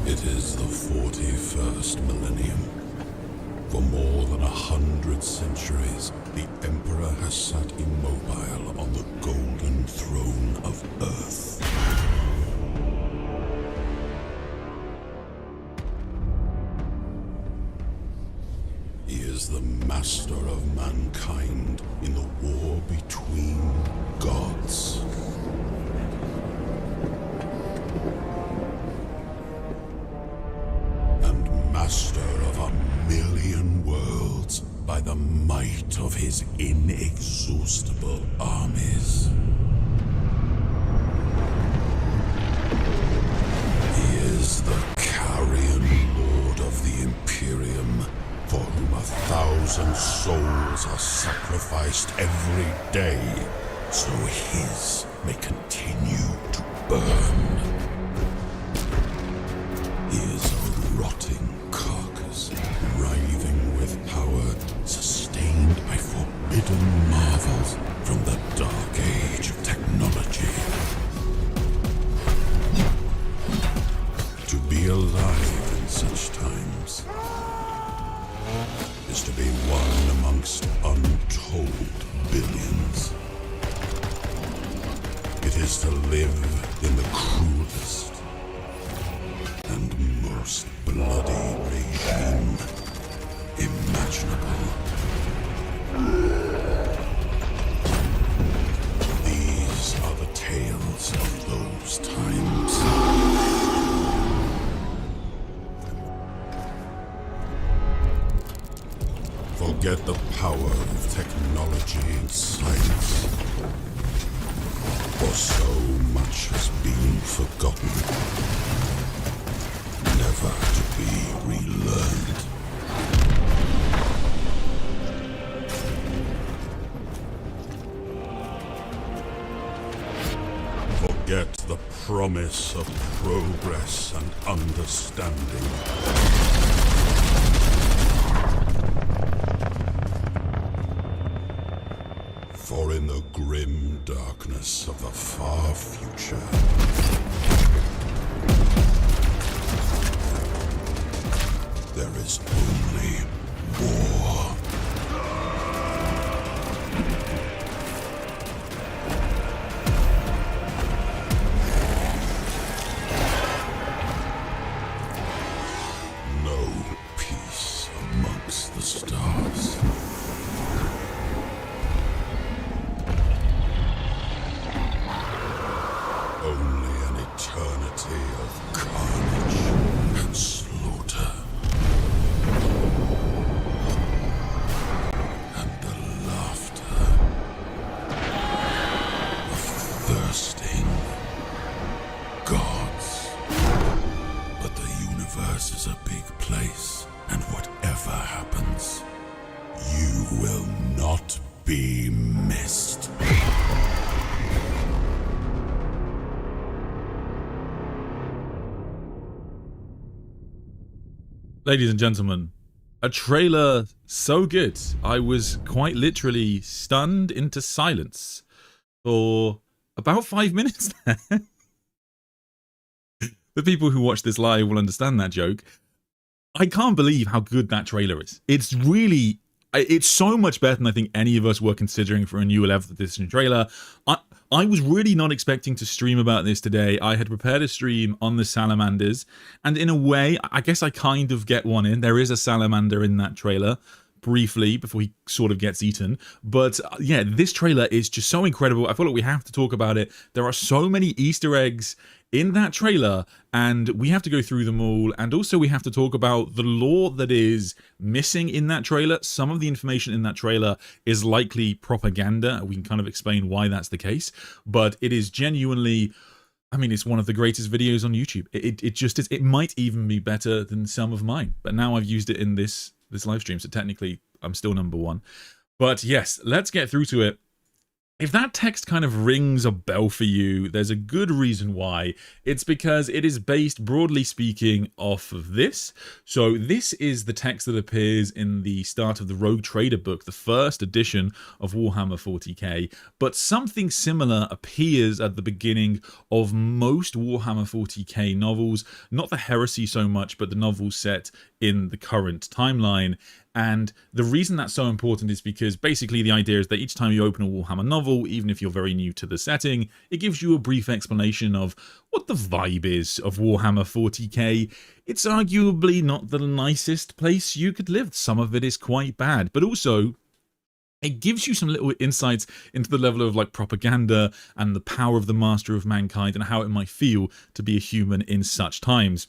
It is the 41st millennium. For more than 100 centuries, the Emperor has sat immobile on the golden throne of Earth. He is the master of mankind in the war between gods. And master of 1,000,000 worlds by the might of his inexhaustible armies. He is the carrion lord of the Imperium, for whom 1,000 souls are sacrificed every day, so his may continue to burn. He is a rotting carcass, writhing with power, sustained by forbidden marvels from the dark age of technology. To be alive in such times is to be one amongst untold billions. It is to live in the cruelest and most bloody regime imaginable. These are the tales of those times. Forget the power of technology and science, for so much has been forgotten, never to be relearned. Forget the promise of progress and understanding. For in the grim darkness of the far future, there is only war. No peace amongst the stars. Only an eternity of carnage and slaughter. And the laughter of thirsting gods. But the universe is a big place, and whatever happens, you will not be missed. Ladies and gentlemen, a trailer so good, I was quite literally stunned into silence for about 5 minutes there. The people who watch this live will understand that joke. I can't believe how good that trailer is. It's so much better than I think any of us were considering for a new 11th edition trailer. I was really not expecting to stream about this today. I had prepared a stream on the salamanders, and in a way, I guess I kind of get one in. There is a salamander in that trailer, briefly, before he sort of gets eaten. But yeah, this trailer is just so incredible. I feel like we have to talk about it. There are so many Easter eggs in that trailer, and we have to go through them all, and also we have to talk about the lore that is missing in that trailer. Some of the information in that trailer is likely propaganda. We can kind of explain why that's the case, but it is genuinely, I mean, it's one of the greatest videos on YouTube. It just is. It might even be better than some of mine, but now I've used it in this live stream, so technically I'm still number one. But yes, let's get through to it. If that text kind of rings a bell for you, there's a good reason why. It's because it is based, broadly speaking, off of this. So this is the text that appears in the start of the Rogue Trader book, the first edition of Warhammer 40k. But something similar appears at the beginning of most Warhammer 40k novels. Not the Heresy so much, but the novels set in the current timeline. And the reason that's so important is because basically the idea is that each time you open a Warhammer novel, even if you're very new to the setting, it gives you a brief explanation of what the vibe is of Warhammer 40k. It's arguably not the nicest place you could live. Some of it is quite bad, but also it gives you some little insights into the level of like propaganda and the power of the Master of Mankind and how it might feel to be a human in such times.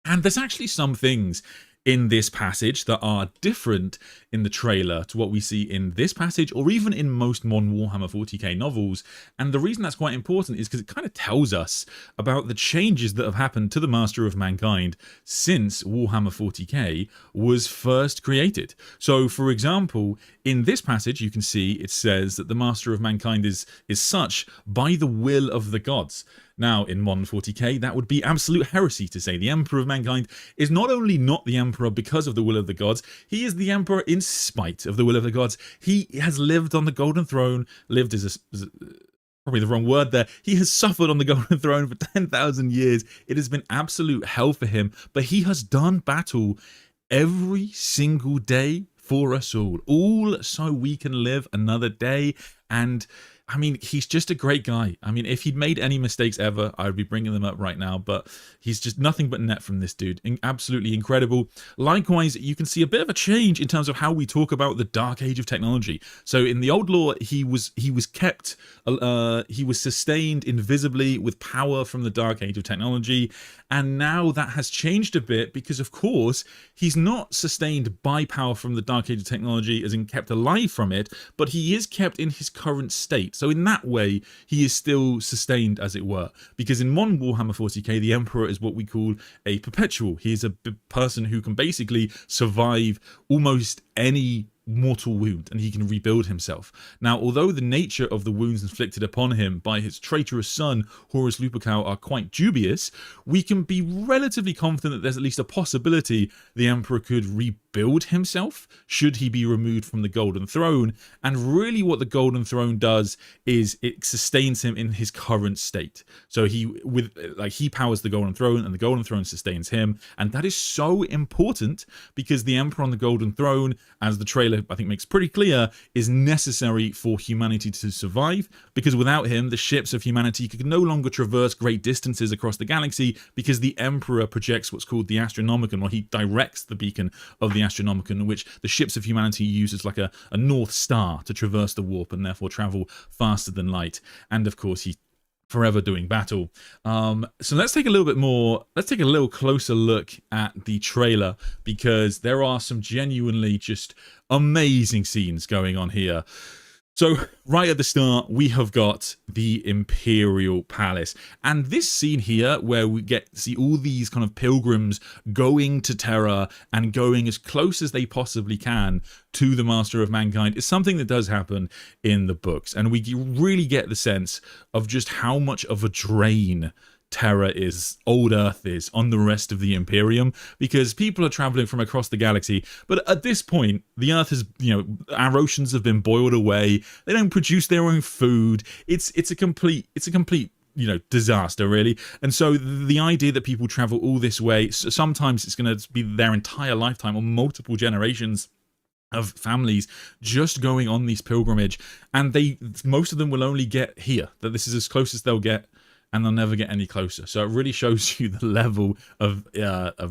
And there's actually some things in this passage that are different in the trailer to what we see in this passage or even in most modern Warhammer 40k novels. And the reason that's quite important is because it kind of tells us about the changes that have happened to the Master of Mankind since Warhammer 40k was first created. So for example, in this passage you can see it says that the Master of Mankind is such by the will of the gods. Now, in modern 40k, that would be absolute heresy to say the Emperor of Mankind is not only not the Emperor because of the will of the gods, he is the Emperor in spite of the will of the gods. He has lived on the Golden Throne, lived is probably the wrong word there. He has suffered on the Golden Throne for 10,000 years. It has been absolute hell for him, but he has done battle every single day for us all so we can live another day. And I mean, he's just a great guy. I mean, if he'd made any mistakes ever, I would be bringing them up right now, but he's just nothing but net from this dude. Absolutely incredible. Likewise, you can see a bit of a change in terms of how we talk about the Dark Age of technology. So in the old lore, he was sustained invisibly with power from the Dark Age of technology, and now that has changed a bit because, of course, he's not sustained by power from the Dark Age of technology, as in kept alive from it, but he is kept in his current state. So in that way, he is still sustained, as it were. Because in modern Warhammer 40k, the Emperor is what we call a perpetual. He is a person who can basically survive almost any mortal wound, and he can rebuild himself. Now, although the nature of the wounds inflicted upon him by his traitorous son, Horus Lupercal, are quite dubious, we can be relatively confident that there's at least a possibility the Emperor could rebuild himself should he be removed from the Golden Throne. And really what the Golden Throne does is it sustains him in his current state. So he powers the Golden Throne, and the Golden Throne sustains him. And that is so important because the Emperor on the Golden Throne, as the trailer I think makes pretty clear, is necessary for humanity to survive, because without him the ships of humanity could no longer traverse great distances across the galaxy, because the Emperor projects what's called the Astronomicon, or he directs the beacon of the Astronomicon, which the ships of humanity use as like a North Star to traverse the warp and therefore travel faster than light. And of course he's forever doing battle. So let's take a little closer look at the trailer, because there are some genuinely just amazing scenes going on here. So right at the start, we have got the Imperial Palace. And this scene here, where we get to see all these kind of pilgrims going to Terra and going as close as they possibly can to the Master of Mankind, is something that does happen in the books. And we really get the sense of just how much of a drain Terra is, old Earth is, on the rest of the Imperium, because people are traveling from across the galaxy. But at this point, the Earth has, our oceans have been boiled away. They don't produce their own food. It's a complete disaster, really. And so the idea that people travel all this way, sometimes it's going to be their entire lifetime or multiple generations of families just going on this pilgrimage, and most of them will only get here, that this is as close as they'll get, and they'll never get any closer. So it really shows you the level of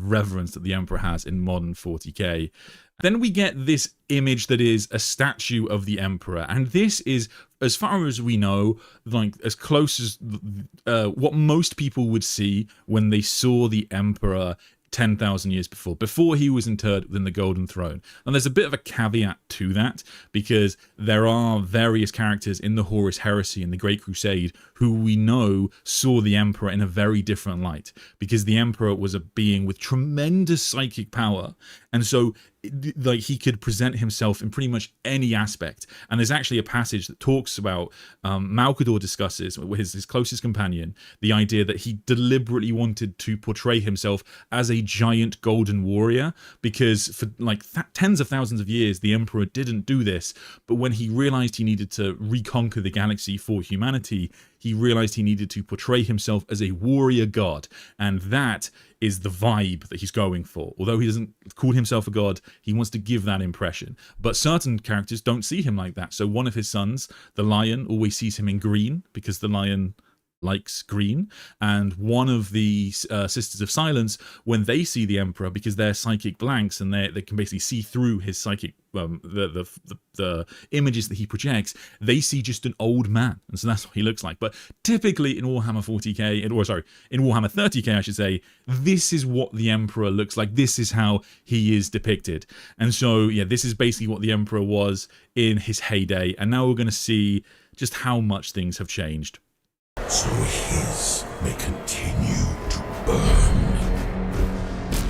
reverence that the Emperor has in modern 40k. Then we get this image that is a statue of the Emperor, and this is, as far as we know, like as close as what most people would see when they saw the Emperor 10,000 years before he was interred within the Golden Throne. And there's a bit of a caveat to that, because there are various characters in the Horus Heresy and the Great Crusade who we know saw the Emperor in a very different light, because the Emperor was a being with tremendous psychic power. And so like he could present himself in pretty much any aspect. And there's actually a passage that talks about Malcador discusses with his closest companion the idea that he deliberately wanted to portray himself as a giant golden warrior, because for like tens of thousands of years the Emperor didn't do this, but when he realized he needed to reconquer the galaxy for humanity, he realized he needed to portray himself as a warrior god, and that is the vibe that he's going for. Although he doesn't call himself a god, he wants to give that impression. But certain characters don't see him like that. So one of his sons, the lion, always sees him in green, because the lion likes green. And one of the Sisters of Silence, when they see the Emperor, because they're psychic blanks and they can basically see through his psychic the images that he projects, they see just an old man, and so that's what he looks like. But typically in Warhammer 40k, or sorry, in Warhammer 30k I should say, this is what the Emperor looks like. This is how he is depicted. And so yeah, this is basically what the Emperor was in his heyday, and now we're going to see just how much things have changed. So his may continue to burn.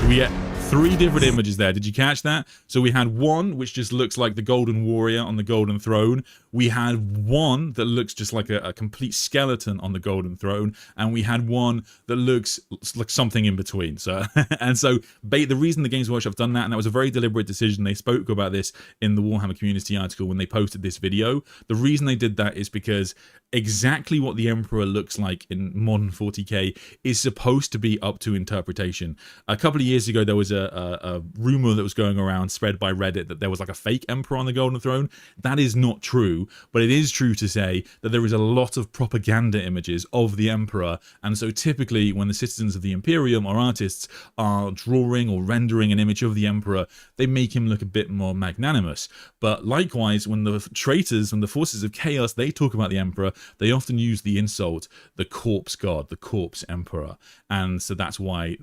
We get 3 different images there. Did you catch that? So we had one which just looks like the Golden Warrior on the Golden Throne. We had one that looks just like a complete skeleton on the Golden Throne, and we had one that looks like something in between. So and so the reason the Games Workshop done that, and that was a very deliberate decision. They spoke about this in the Warhammer community article when they posted this video. The reason they did that is because exactly what the Emperor looks like in modern 40k is supposed to be up to interpretation. A couple of years ago there was a rumor that was going around, spread by Reddit, that there was like a fake Emperor on the Golden Throne. That is not true, but it is true to say that there is a lot of propaganda images of the Emperor, and so typically when the citizens of the Imperium or artists are drawing or rendering an image of the Emperor, they make him look a bit more magnanimous. But likewise, when the traitors and the forces of chaos, they talk about the Emperor, they often use the insult, the corpse god, the corpse emperor. And so that's why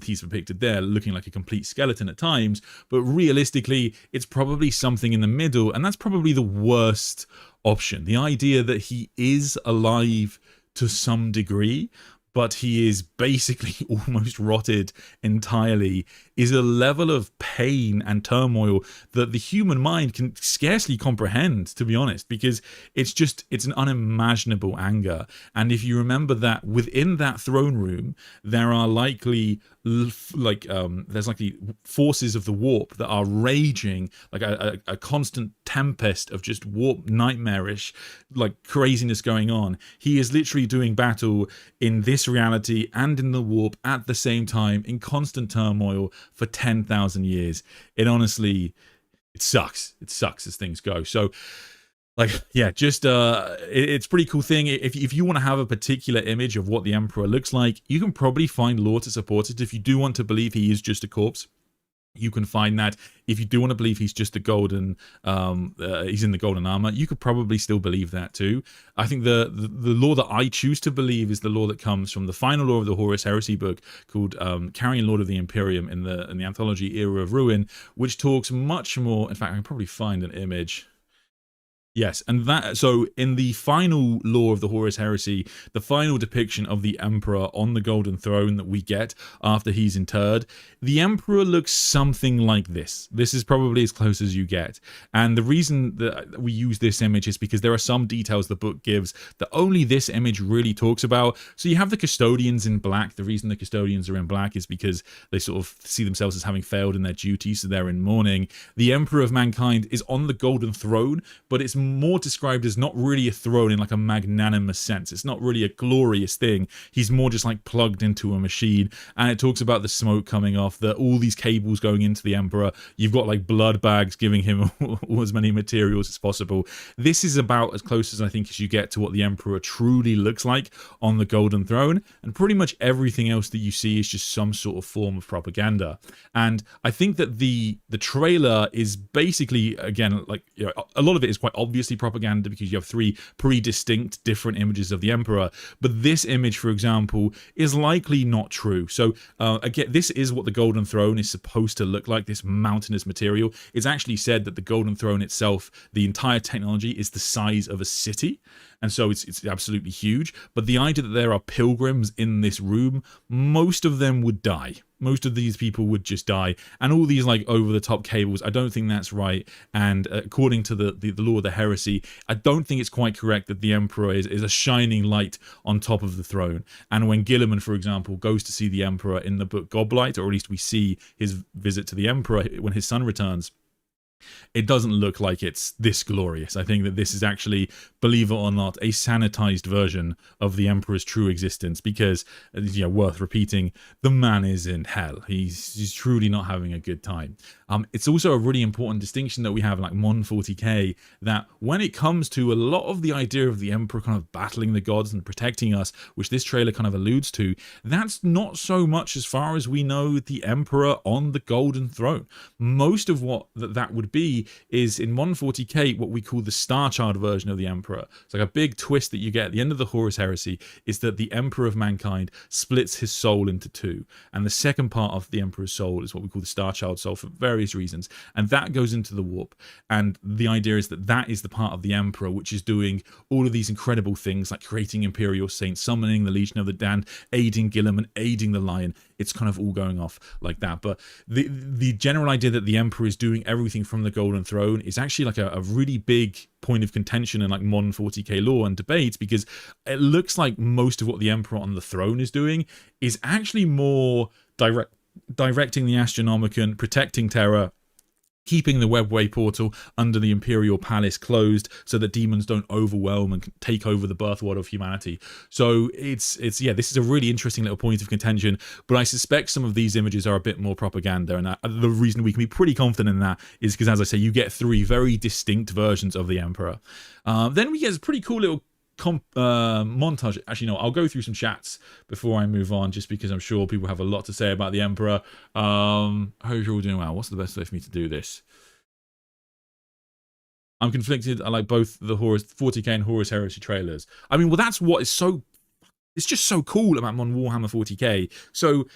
he's depicted there looking like a complete skeleton at times. But realistically, it's probably something in the middle, and that's probably the worst option. The idea that he is alive to some degree, but he is basically almost rotted entirely, is a level of pain and turmoil that the human mind can scarcely comprehend, to be honest, because it's an unimaginable anger. And if you remember that within that throne room, there are likely there's likely forces of the warp that are raging, like a constant tempest of just warp nightmarish like craziness going on. He is literally doing battle in this reality and in the warp at the same time, in constant turmoil for 10,000 years. It honestly, it sucks as things go. So like, yeah, just it's a pretty cool thing. If you want to have a particular image of what the Emperor looks like, you can probably find lore to support it. If you do want to believe he is just a corpse, you can find that. If you do want to believe he's just a golden, he's in the golden armor, you could probably still believe that too. I think the lore that I choose to believe is the lore that comes from the final lore of the Horus Heresy book, called Carrion Lord of the Imperium, in the anthology Era of Ruin, which talks much more. In fact, I can probably find an image. Yes, and that, so in the final lore of the Horus Heresy, the final depiction of the Emperor on the Golden Throne that we get after he's interred, the Emperor looks something like this. This is probably as close as you get. And the reason that we use this image is because there are some details the book gives that only this image really talks about. So you have the custodians in black. The reason the custodians are in black is because they sort of see themselves as having failed in their duty, so they're in mourning. The Emperor of Mankind is on the Golden Throne, but it's more described as not really a throne in like a magnanimous sense. It's not really a glorious thing. He's more just like plugged into a machine, and it talks about the smoke coming off, all these cables going into the Emperor. You've got like blood bags giving him all as many materials as possible. This is about as close as I think as you get to what the Emperor truly looks like on the Golden Throne, and pretty much everything else that you see is just some sort of form of propaganda. And I think that the trailer is basically, again, like, you know, a lot of it is quite obviously propaganda because you have 3 pretty distinct different images of the Emperor, but this image, for example, is likely not true. So again, this is what the Golden Throne is supposed to look like, this mountainous material. It's actually said that the Golden Throne itself, the entire technology, is the size of a city, and so it's absolutely huge. But the idea that there are pilgrims in this room, most of them would die. most of these people would just die. And all these like over the top cables, I don't think that's right. And according to the law of the heresy, I don't think it's quite correct that the Emperor is a shining light on top of the throne. And when Guilliman, for example, goes to see the Emperor in the book Goblight, or at least we see his visit to the Emperor when his son returns, it doesn't look like it's this glorious. I think that this is actually, believe it or not, a sanitized version of the Emperor's true existence, because, you know, worth repeating, the man is in hell. He's truly not having a good time. It's also a really important distinction that we have in like Mon 40k, that when it comes to a lot of the idea of the Emperor kind of battling the gods and protecting us, which this trailer kind of alludes to, that's not so much, as far as we know, the Emperor on the Golden Throne. Most of what that would be is in Mon 40k what we call the Star Child version of the Emperor. It's like a big twist that you get at the end of the Horus Heresy is that the Emperor of Mankind splits his soul into two, and the second part of the Emperor's soul is what we call the Star Child soul for various reasons, and that goes into the warp. And the idea is that that is the part of the Emperor which is doing all of these incredible things, like creating Imperial Saints, summoning the Legion of the Damned, aiding Guilliman, aiding the Lion. It's kind of all going off like that. But the general idea that the Emperor is doing everything from the Golden Throne is actually like a really big point of contention in like modern 40k lore and debates, because it looks like most of what the Emperor on the throne is doing is actually more directing the Astronomicon, protecting Terra, keeping the Webway portal under the Imperial Palace closed so that demons don't overwhelm and take over the birthworld of humanity. So it's yeah, this is a really interesting little point of contention, but I suspect some of these images are a bit more propaganda, and the reason we can be pretty confident in that is because, as I say, you get three very distinct versions of the Emperor. Then we get a pretty cool little montage. Actually, no, I'll go through some chats before I move on, just because I'm sure people have a lot to say about the Emperor. Hope you're all doing well. What's the best way for me to do this? I'm conflicted. I like both the Horus 40k and Horus Heresy trailers. I mean, well, that's what is so, it's just so cool about Warhammer 40k. So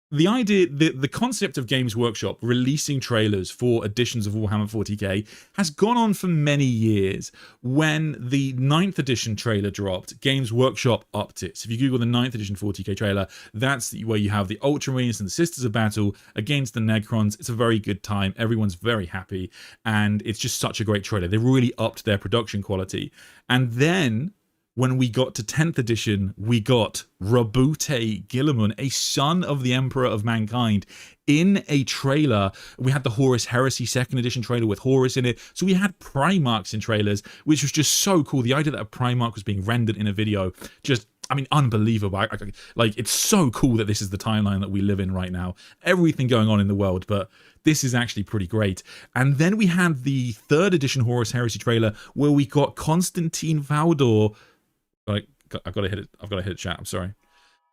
the idea, the concept of Games Workshop releasing trailers for editions of Warhammer 40k has gone on for many years. When the 9th edition trailer dropped, Games Workshop upped it. So if you Google the 9th edition 40k trailer, that's where you have the Ultramarines and the Sisters of Battle against the Necrons. It's a very good time. Everyone's very happy, and it's just such a great trailer. They really upped their production quality. And then when we got to 10th edition, we got Rabute Guilliman, a son of the Emperor of Mankind, in a trailer. We had the Horus Heresy 2nd edition trailer with Horus in it. So we had Primarchs in trailers, which was just so cool. The idea that a Primarch was being rendered in a video, just, I mean, unbelievable. Like, it's so cool that this is the timeline that we live in right now. Everything going on in the world, but this is actually pretty great. And then we had the 3rd edition Horus Heresy trailer where we got Constantine Valdor. I've got to hit it. I've got to hit it, chat. I'm sorry.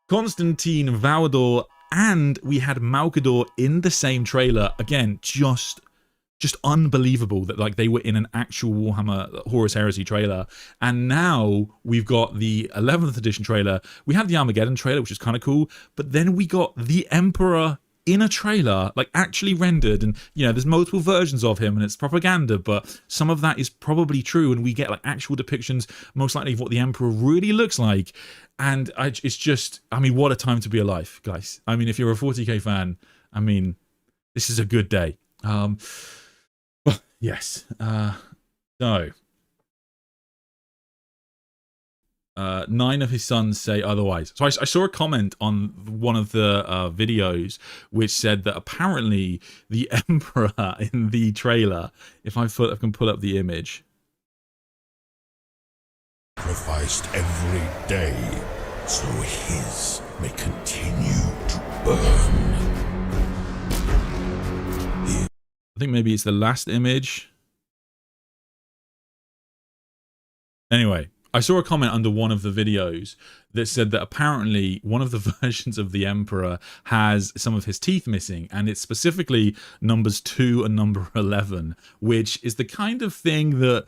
Constantine Valdor, and we had Malkador in the same trailer. Again, just unbelievable that like they were in an actual Warhammer Horus Heresy trailer. And now we've got the 11th edition trailer. We had the Armageddon trailer, which is kind of cool, but then we got the Emperor in a trailer, like actually rendered, and you know, there's multiple versions of him and it's propaganda, but some of that is probably true, and we get like actual depictions most likely of what the Emperor really looks like. And it's just, I mean, what a time to be alive, guys. I mean, if you're a 40k fan, I mean, this is a good day. Well, yes. So 9 of his sons say otherwise. So I saw a comment on one of the videos which said that apparently the Emperor in the trailer, if I can pull up the image, sacrificed every day, so his may continue to burn. I think maybe it's the last image. Anyway, I saw a comment under one of the videos that said that apparently one of the versions of the Emperor has some of his teeth missing, and it's specifically numbers 2 and number 11, which is the kind of thing that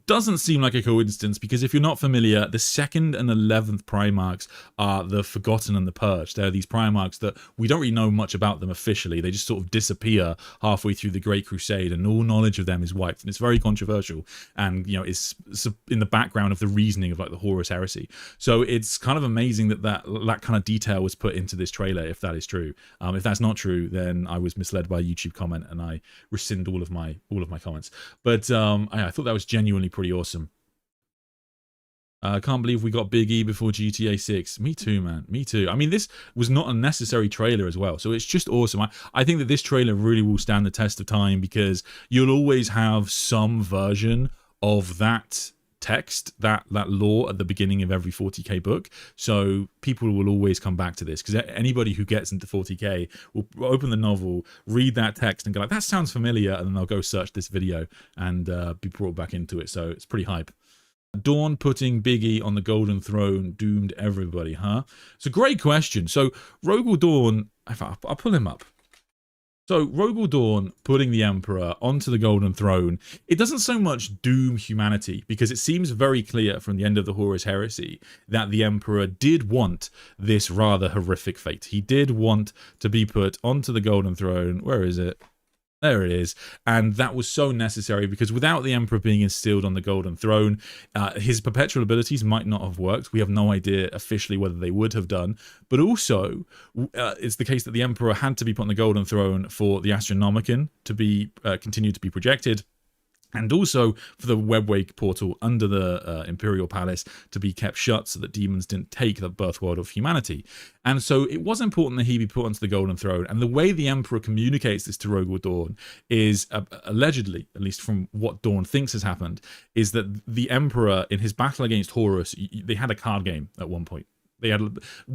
doesn't seem like a coincidence, because if you're not familiar, the 2nd and 11th Primarchs are the Forgotten and the Purged. They're these Primarchs that we don't really know much about them officially. They just sort of disappear halfway through the Great Crusade, and all knowledge of them is wiped. And it's very controversial, and you know, it's in the background of the reasoning of like the Horus Heresy. So it's kind of amazing that that kind of detail was put into this trailer, if that is true. If that's not true, then I was misled by a YouTube comment, and I rescind all of my comments. But I thought that was genuinely pretty awesome. I can't believe we got Big E before GTA 6. Me too, man. Me too. I mean, this was not a necessary trailer as well, so it's just awesome. I think that this trailer really will stand the test of time, because you'll always have some version of that text, that lore at the beginning of every 40k book. So people will always come back to this, because anybody who gets into 40k will open the novel, read that text, and go like, that sounds familiar, and then they'll go search this video and be brought back into it. So it's pretty hype. Dawn putting Big E on the Golden Throne doomed everybody, huh? It's a great question. So Rogel Dawn, I'll pull him up. So Rogel Dawn putting the Emperor onto the Golden Throne, it doesn't so much doom humanity, because it seems very clear from the end of the Horus Heresy that the Emperor did want this rather horrific fate. He did want to be put onto the Golden Throne. Where is it? There it is. And that was so necessary, because without the Emperor being instilled on the Golden Throne, his perpetual abilities might not have worked. We have no idea officially whether they would have done. But also, it's the case that the Emperor had to be put on the Golden Throne for the Astronomicon to be continued to be projected, and also for the Webwake portal under the Imperial Palace to be kept shut so that demons didn't take the birth world of humanity. And so it was important that he be put onto the Golden Throne. And the way the Emperor communicates this to Rogel Dawn is, allegedly, at least from what Dawn thinks has happened, is that the Emperor, in his battle against Horus, they had a card game at one point. They had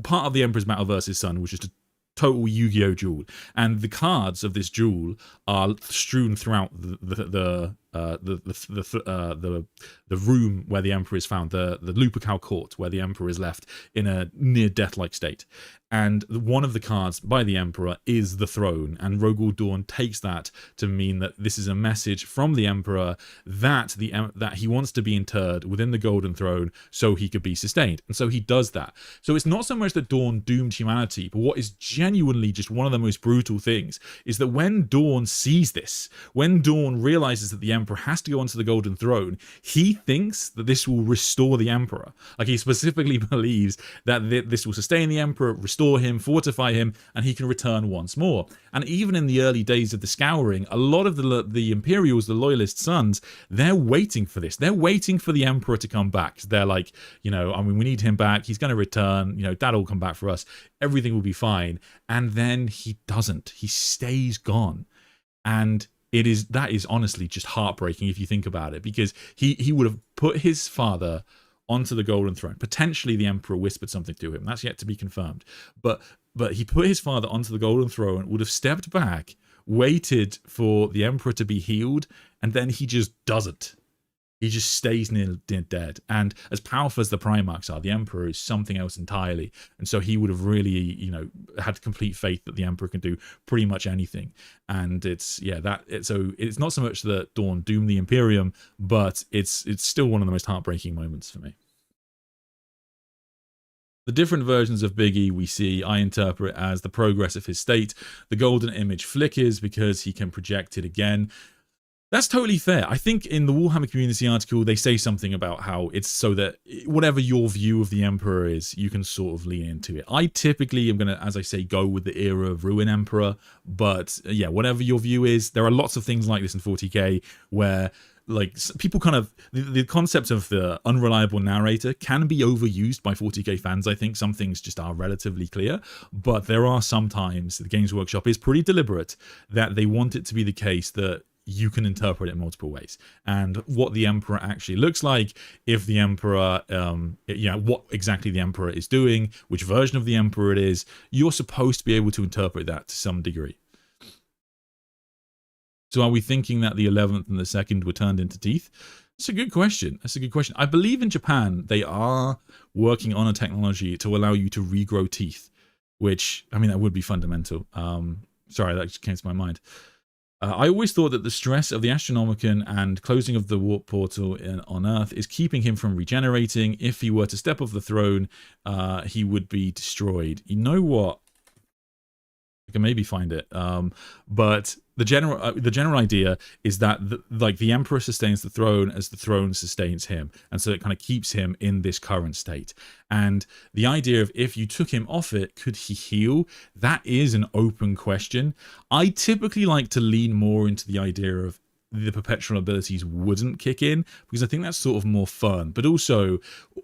part of the Emperor's battle versus Sun, which is just total Yu-Gi-Oh duel, and the cards of this duel are strewn throughout the room where the Emperor is found, the Lupercal Court, where the Emperor is left in a near death-like state. And one of the cards by the Emperor is the throne, and Rogel Dawn takes that to mean that this is a message from the Emperor that that he wants to be interred within the Golden Throne so he could be sustained. And so he does that. So it's not so much that Dawn doomed humanity, but what is genuinely just one of the most brutal things is that when Dawn sees this, when Dawn realizes that the Emperor has to go onto the Golden Throne, he thinks that this will restore the Emperor. Like, he specifically believes that this will sustain the Emperor, restore him, fortify him, and he can return once more. And even in the early days of the Scouring, a lot of the Imperials, the Loyalist sons, they're waiting for this. They're waiting for the Emperor to come back. They're like, you know, I mean, we need him back. He's going to return. You know, Dad'll come back for us. Everything will be fine. And then he doesn't. He stays gone. And that is honestly just heartbreaking if you think about it, because he would have put his father onto the Golden Throne. Potentially the Emperor whispered something to him. That's yet to be confirmed. But he put his father onto the Golden Throne, would have stepped back, waited for the Emperor to be healed, and then he just doesn't. He just stays near dead. And as powerful as the Primarchs are, the Emperor is something else entirely. And so he would have really, you know, had complete faith that the Emperor can do pretty much anything. And so it's not so much that Dawn doomed the Imperium, but it's still one of the most heartbreaking moments for me. The different versions of Big E we see, I interpret as the progress of his state. The golden image flickers because he can project it again. That's totally fair. I think in the Warhammer community article, they say something about how it's so that whatever your view of the Emperor is, you can sort of lean into it. I typically am going to, as I say, go with the era of Ruin Emperor. But yeah, whatever your view is, there are lots of things like this in 40k where, like, people kind of, the concept of the unreliable narrator can be overused by 40k fans. I think some things just are relatively clear, but there are sometimes the Games Workshop is pretty deliberate that they want it to be the case that you can interpret it in multiple ways. And what the Emperor actually looks like, if the Emperor, what exactly the Emperor is doing, which version of the Emperor it is, you're supposed to be able to interpret that to some degree. So are we thinking that the 11th and the 2nd were turned into teeth? That's a good question. That's a good question. I believe in Japan, they are working on a technology to allow you to regrow teeth, which, I mean, that would be fundamental. Sorry, that just came to my mind. I always thought that the stress of the Astronomicon and closing of the warp portal on Earth is keeping him from regenerating. If he were to step off the throne, he would be destroyed. You know what? I can maybe find it, but the general idea is that the Emperor sustains the throne as the throne sustains him, and so it kind of keeps him in this current state. And the idea of if you took him off it, could he heal? That is an open question. I typically like to lean more into the idea of the perpetual abilities wouldn't kick in, because I think that's sort of more fun. But also,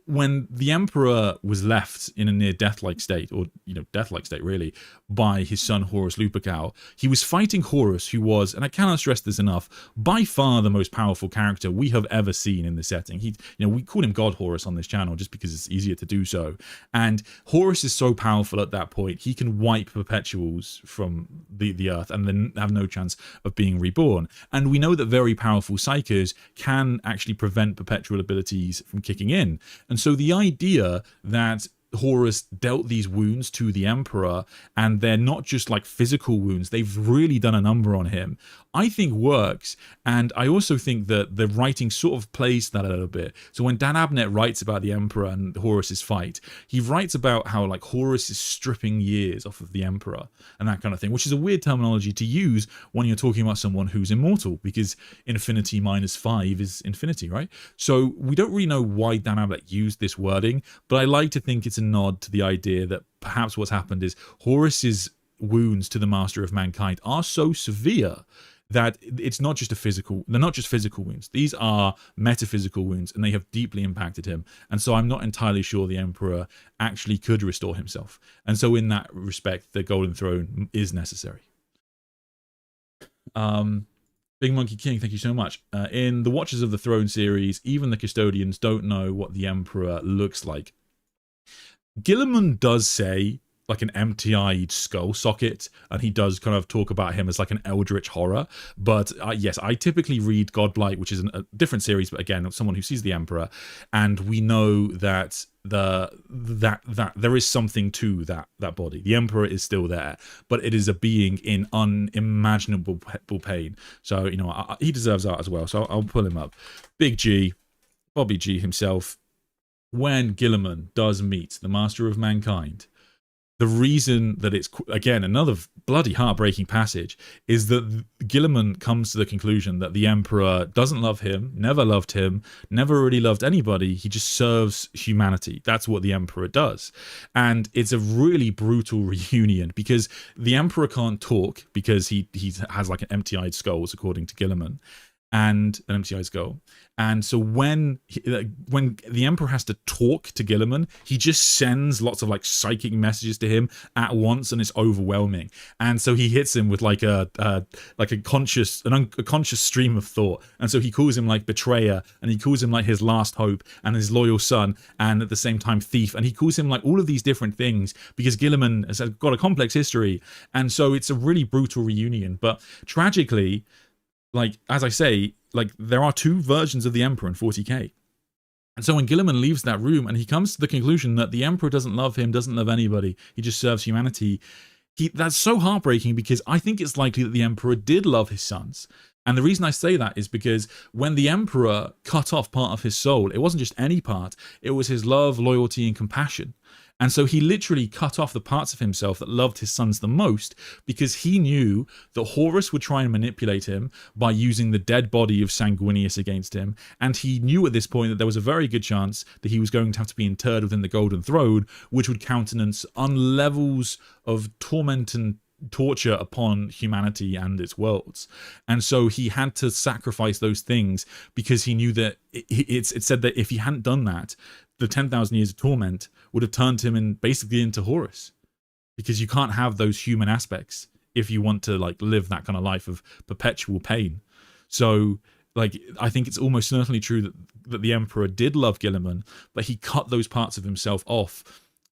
when the Emperor was left in a near death-like state, or death-like state really, by his son Horus Lupercal, he was fighting Horus, who was, and I cannot stress this enough, by far the most powerful character we have ever seen in the setting. We call him God Horus on this channel just because it's easier to do so. And Horus is so powerful at that point, he can wipe perpetuals from the Earth and then have no chance of being reborn. And we know that very powerful psychers can actually prevent perpetual abilities from kicking in. And so the idea that Horus dealt these wounds to the Emperor, and they're not just like physical wounds, they've really done a number on him, I think works. And I also think that the writing sort of plays that a little bit. So when Dan Abnett writes about the Emperor and Horus's fight, he writes about how like Horus is stripping years off of the Emperor and that kind of thing, which is a weird terminology to use when you're talking about someone who's immortal, because infinity minus 5 is infinity, right? So we don't really know why Dan Abnett used this wording, but I like to think it's a nod to the idea that perhaps what's happened is Horus's wounds to the Master of Mankind are so severe that it's not just they're not just physical wounds, these are metaphysical wounds, and they have deeply impacted him. And so I'm not entirely sure the Emperor actually could restore himself, and so in that respect the Golden Throne is necessary. Big Monkey King, thank you so much. In the Watchers of the Throne series, even the Custodians don't know what the Emperor looks like. Gilliman does say like an empty-eyed skull socket, and he does kind of talk about him as like an eldritch horror. But yes, I typically read Godblight, which is a different series, but again, someone who sees the Emperor, and we know that that there is something to that body. The Emperor is still there, but it is a being in unimaginable pain. So he deserves that as well. So I'll pull him up. Big G, Bobby G himself. When Gilliman does meet the Master of Mankind, the reason that it's, again, another bloody heartbreaking passage, is that Gilliman comes to the conclusion that the Emperor doesn't love him, never really loved anybody. He just serves humanity. That's what the Emperor does. And it's a really brutal reunion, because the Emperor can't talk because he has like an empty-eyed skull, according to Gilliman, and an empty-eyed skull. And so when the Emperor has to talk to Gilliman, he just sends lots of like psychic messages to him at once, and it's overwhelming. And so he hits him with like a conscious stream of thought. And so he calls him like betrayer, and he calls him like his last hope and his loyal son, and at the same time thief, and he calls him like all of these different things because Gilliman has got a complex history. And so it's a really brutal reunion. But tragically, like, as I say, like, there are two versions of the Emperor in 40k. And so when Gilliman leaves that room and he comes to the conclusion that the Emperor doesn't love him, doesn't love anybody, he just serves humanity, that's so heartbreaking, because I think it's likely that the Emperor did love his sons. And the reason I say that is because when the Emperor cut off part of his soul, it wasn't just any part, it was his love, loyalty, and compassion. And so he literally cut off the parts of himself that loved his sons the most, because he knew that Horus would try and manipulate him by using the dead body of Sanguinius against him. And he knew at this point that there was a very good chance that he was going to have to be interred within the Golden Throne, which would countenance levels of torment and torture upon humanity and its worlds. And so he had to sacrifice those things, because he knew that it said that if he hadn't done that, the 10,000 years of torment would have turned him basically into Horus, because you can't have those human aspects if you want to like live that kind of life of perpetual pain. So like, I think it's almost certainly true that the Emperor did love Gilliman, but he cut those parts of himself off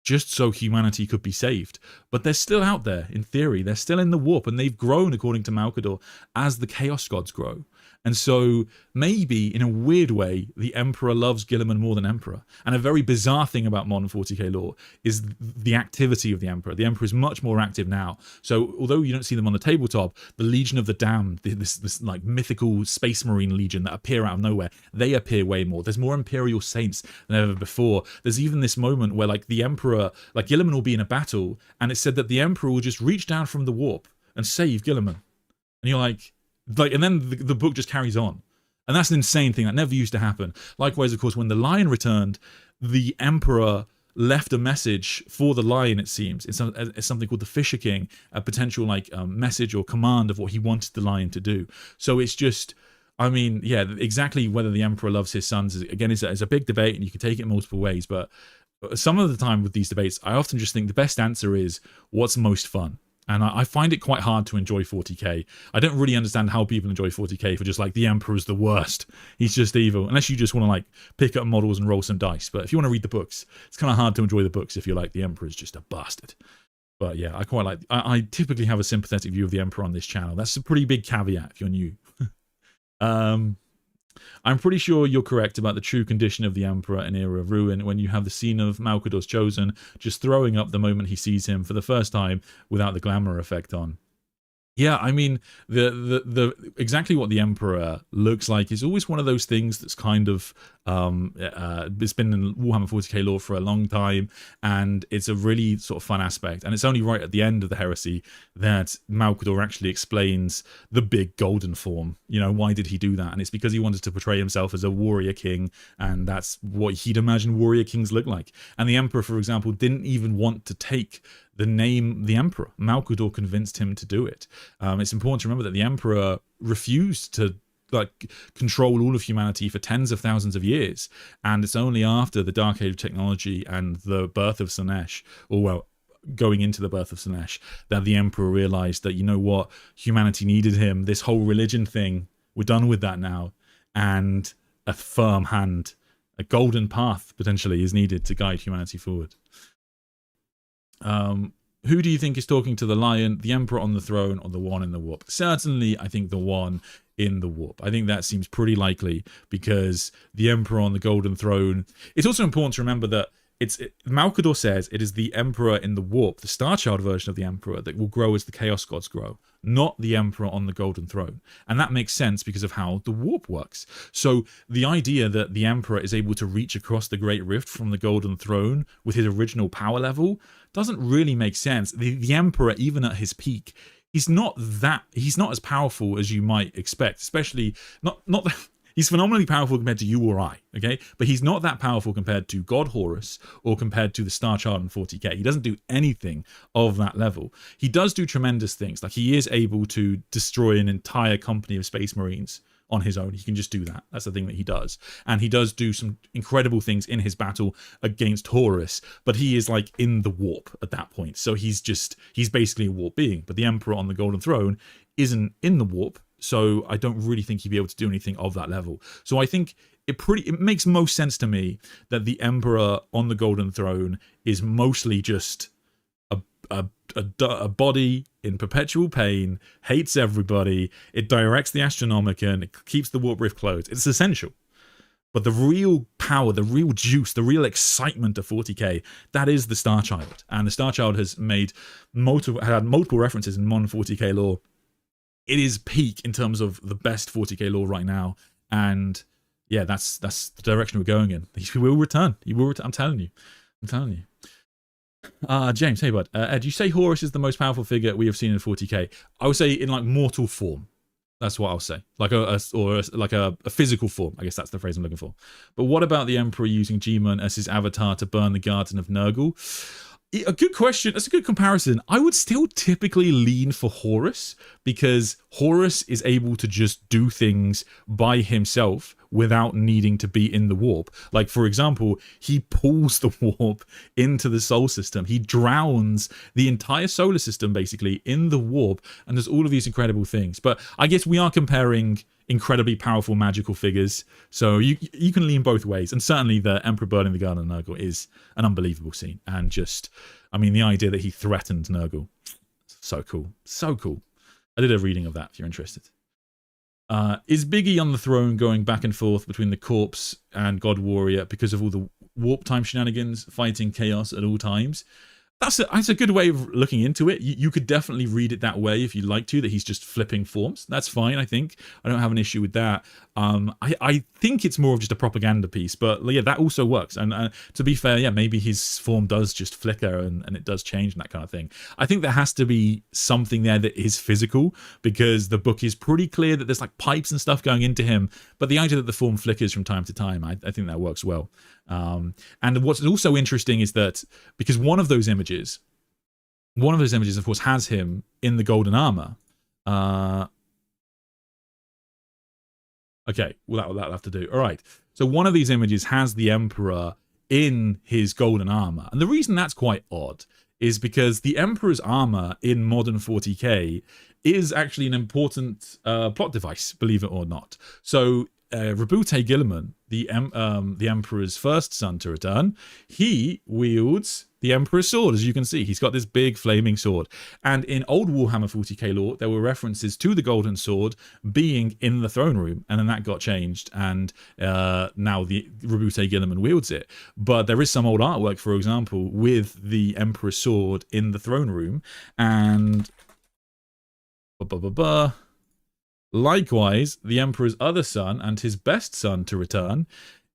just so humanity could be saved. But they're still out there, in theory. They're still in the warp, and they've grown, according to Malkador, as the Chaos Gods grow. And so maybe in a weird way, the Emperor loves Guilliman more than Emperor. And a very bizarre thing about modern 40k lore is the activity of the Emperor. The Emperor is much more active now. So although you don't see them on the tabletop, the Legion of the Damned, this like mythical space marine legion that appear out of nowhere, they appear way more. There's more Imperial Saints than ever before. There's even this moment where like the Emperor, like Guilliman will be in a battle, and it's said that the Emperor will just reach down from the warp and save Guilliman. And you're like, and then the book just carries on. And that's an insane thing that never used to happen. Likewise, of course, when the lion returned, the Emperor left a message for the lion, it seems. It's something called the Fisher King, a potential like message or command of what he wanted the lion to do. So it's just, I mean, yeah, exactly whether the Emperor loves his sons, again, is a big debate, and you can take it multiple ways. But some of the time with these debates, I often just think the best answer is what's most fun. And I find it quite hard to enjoy 40k. I don't really understand how people enjoy 40k for just like the Emperor's the worst. He's just evil. Unless you just want to like pick up models and roll some dice. But if you want to read the books, it's kind of hard to enjoy the books if you're like the Emperor's just a bastard. But yeah, I quite like. I typically have a sympathetic view of the Emperor on this channel. That's a pretty big caveat if you're new. I'm pretty sure you're correct about the true condition of the Emperor in Era of Ruin when you have the scene of Malcador's Chosen just throwing up the moment he sees him for the first time without the glamour effect on. Yeah, I mean, the exactly what the Emperor looks like is always one of those things that's kind of it's been in Warhammer 40k lore for a long time, and it's a really sort of fun aspect. And it's only right at the end of the heresy that Malcador actually explains the big golden form. You know, why did he do that? And it's because he wanted to portray himself as a warrior king, and that's what he'd imagine warrior kings look like. And the Emperor, for example, didn't even want to take the name the Emperor. Malcador convinced him to do it. It's important to remember that the Emperor refused to like control all of humanity for tens of thousands of years, and it's only after the Dark Age of technology and the birth of Slaanesh, or well, going into the birth of Slaanesh, that the Emperor realized that, you know what, humanity needed him. This whole religion thing, we're done with that now, and a firm hand, a golden path potentially is needed to guide humanity forward. Who do you think is talking to the lion, the Emperor on the throne, or the one in the warp? Certainly, I think the one in the warp. I think that seems pretty likely, because the Emperor on the golden throne. It's also important to remember that Malcador says it is the Emperor in the warp, the Starchild version of the Emperor, that will grow as the Chaos Gods grow, not the Emperor on the golden throne. And that makes sense because of how the warp works. So the idea that the Emperor is able to reach across the Great Rift from the golden throne with his original power level doesn't really make sense. The Emperor, even at his peak, he's not as powerful as you might expect, especially not he's phenomenally powerful compared to you or I, okay? But he's not that powerful compared to God Horus or compared to the Star Child in 40k. He doesn't do anything of that level. He does do tremendous things. Like, he is able to destroy an entire company of Space Marines on his own. He can just do that. That's the thing that he does. And he does do some incredible things in his battle against Horus, but he is like in the warp at that point. So he's basically a warp being. But the Emperor on the Golden Throne isn't in the warp, so I don't really think he'd be able to do anything of that level. So I think it makes most sense to me that the Emperor on the Golden Throne is mostly just a body in perpetual pain, hates everybody, it directs the Astronomicon, it keeps the warp rift closed. It's essential. But the real power, the real juice, the real excitement of 40k, that is the Star Child. And the Star Child has had multiple references in modern 40k lore. It is peak in terms of the best 40k lore right now. And yeah, that's the direction we're going in. He will return. He will return. I'm telling you. James, hey bud. Ed, you say Horus is the most powerful figure we have seen in 40k. I would say in like mortal form. That's what I'll say. Like a physical form. I guess that's the phrase I'm looking for. But what about the Emperor using G-Mon as his avatar to burn the Garden of Nurgle? A good question. That's a good comparison. I would still typically lean for Horus, because Horus is able to just do things by himself without needing to be in the warp. Like, for example, he pulls the warp into the solar system. He drowns the entire solar system basically in the warp and does all of these incredible things. But I guess we are comparing incredibly powerful magical figures, so you can lean both ways. And certainly the Emperor burning the Garden of Nurgle is an unbelievable scene, and just, I mean, the idea that he threatened Nurgle, so cool. I did a reading of that if you're interested. Is Biggie on the throne going back and forth between the corpse and God Warrior because of all the warp time shenanigans, fighting chaos at all times? That's a good way of looking into it. You could definitely read it that way if you like to, that he's just flipping forms. That's fine, I think. I don't have an issue with that. I think it's more of just a propaganda piece, but yeah, that also works. And to be fair, yeah, maybe his form does just flicker and it does change and that kind of thing. I think there has to be something there that is physical, because the book is pretty clear that there's like pipes and stuff going into him, but the idea that the form flickers from time to time, I think that works well. And what's also interesting is that because one of those images, of course, has him in the golden armor. Okay, well, that'll have to do. All right. So one of these images has the Emperor in his golden armor. And the reason that's quite odd is because the Emperor's armor in modern 40k is actually an important plot device, believe it or not. So Rabute Gilliman, the Emperor's first son to return, he wields the Emperor's sword. As you can see, he's got this big flaming sword. And in old Warhammer 40k lore, there were references to the golden sword being in the throne room, and then that got changed, and now the Rabute Gilliman wields it. But there is some old artwork, for example, with the Emperor's sword in the throne room, and likewise, the Emperor's other son and his best son to return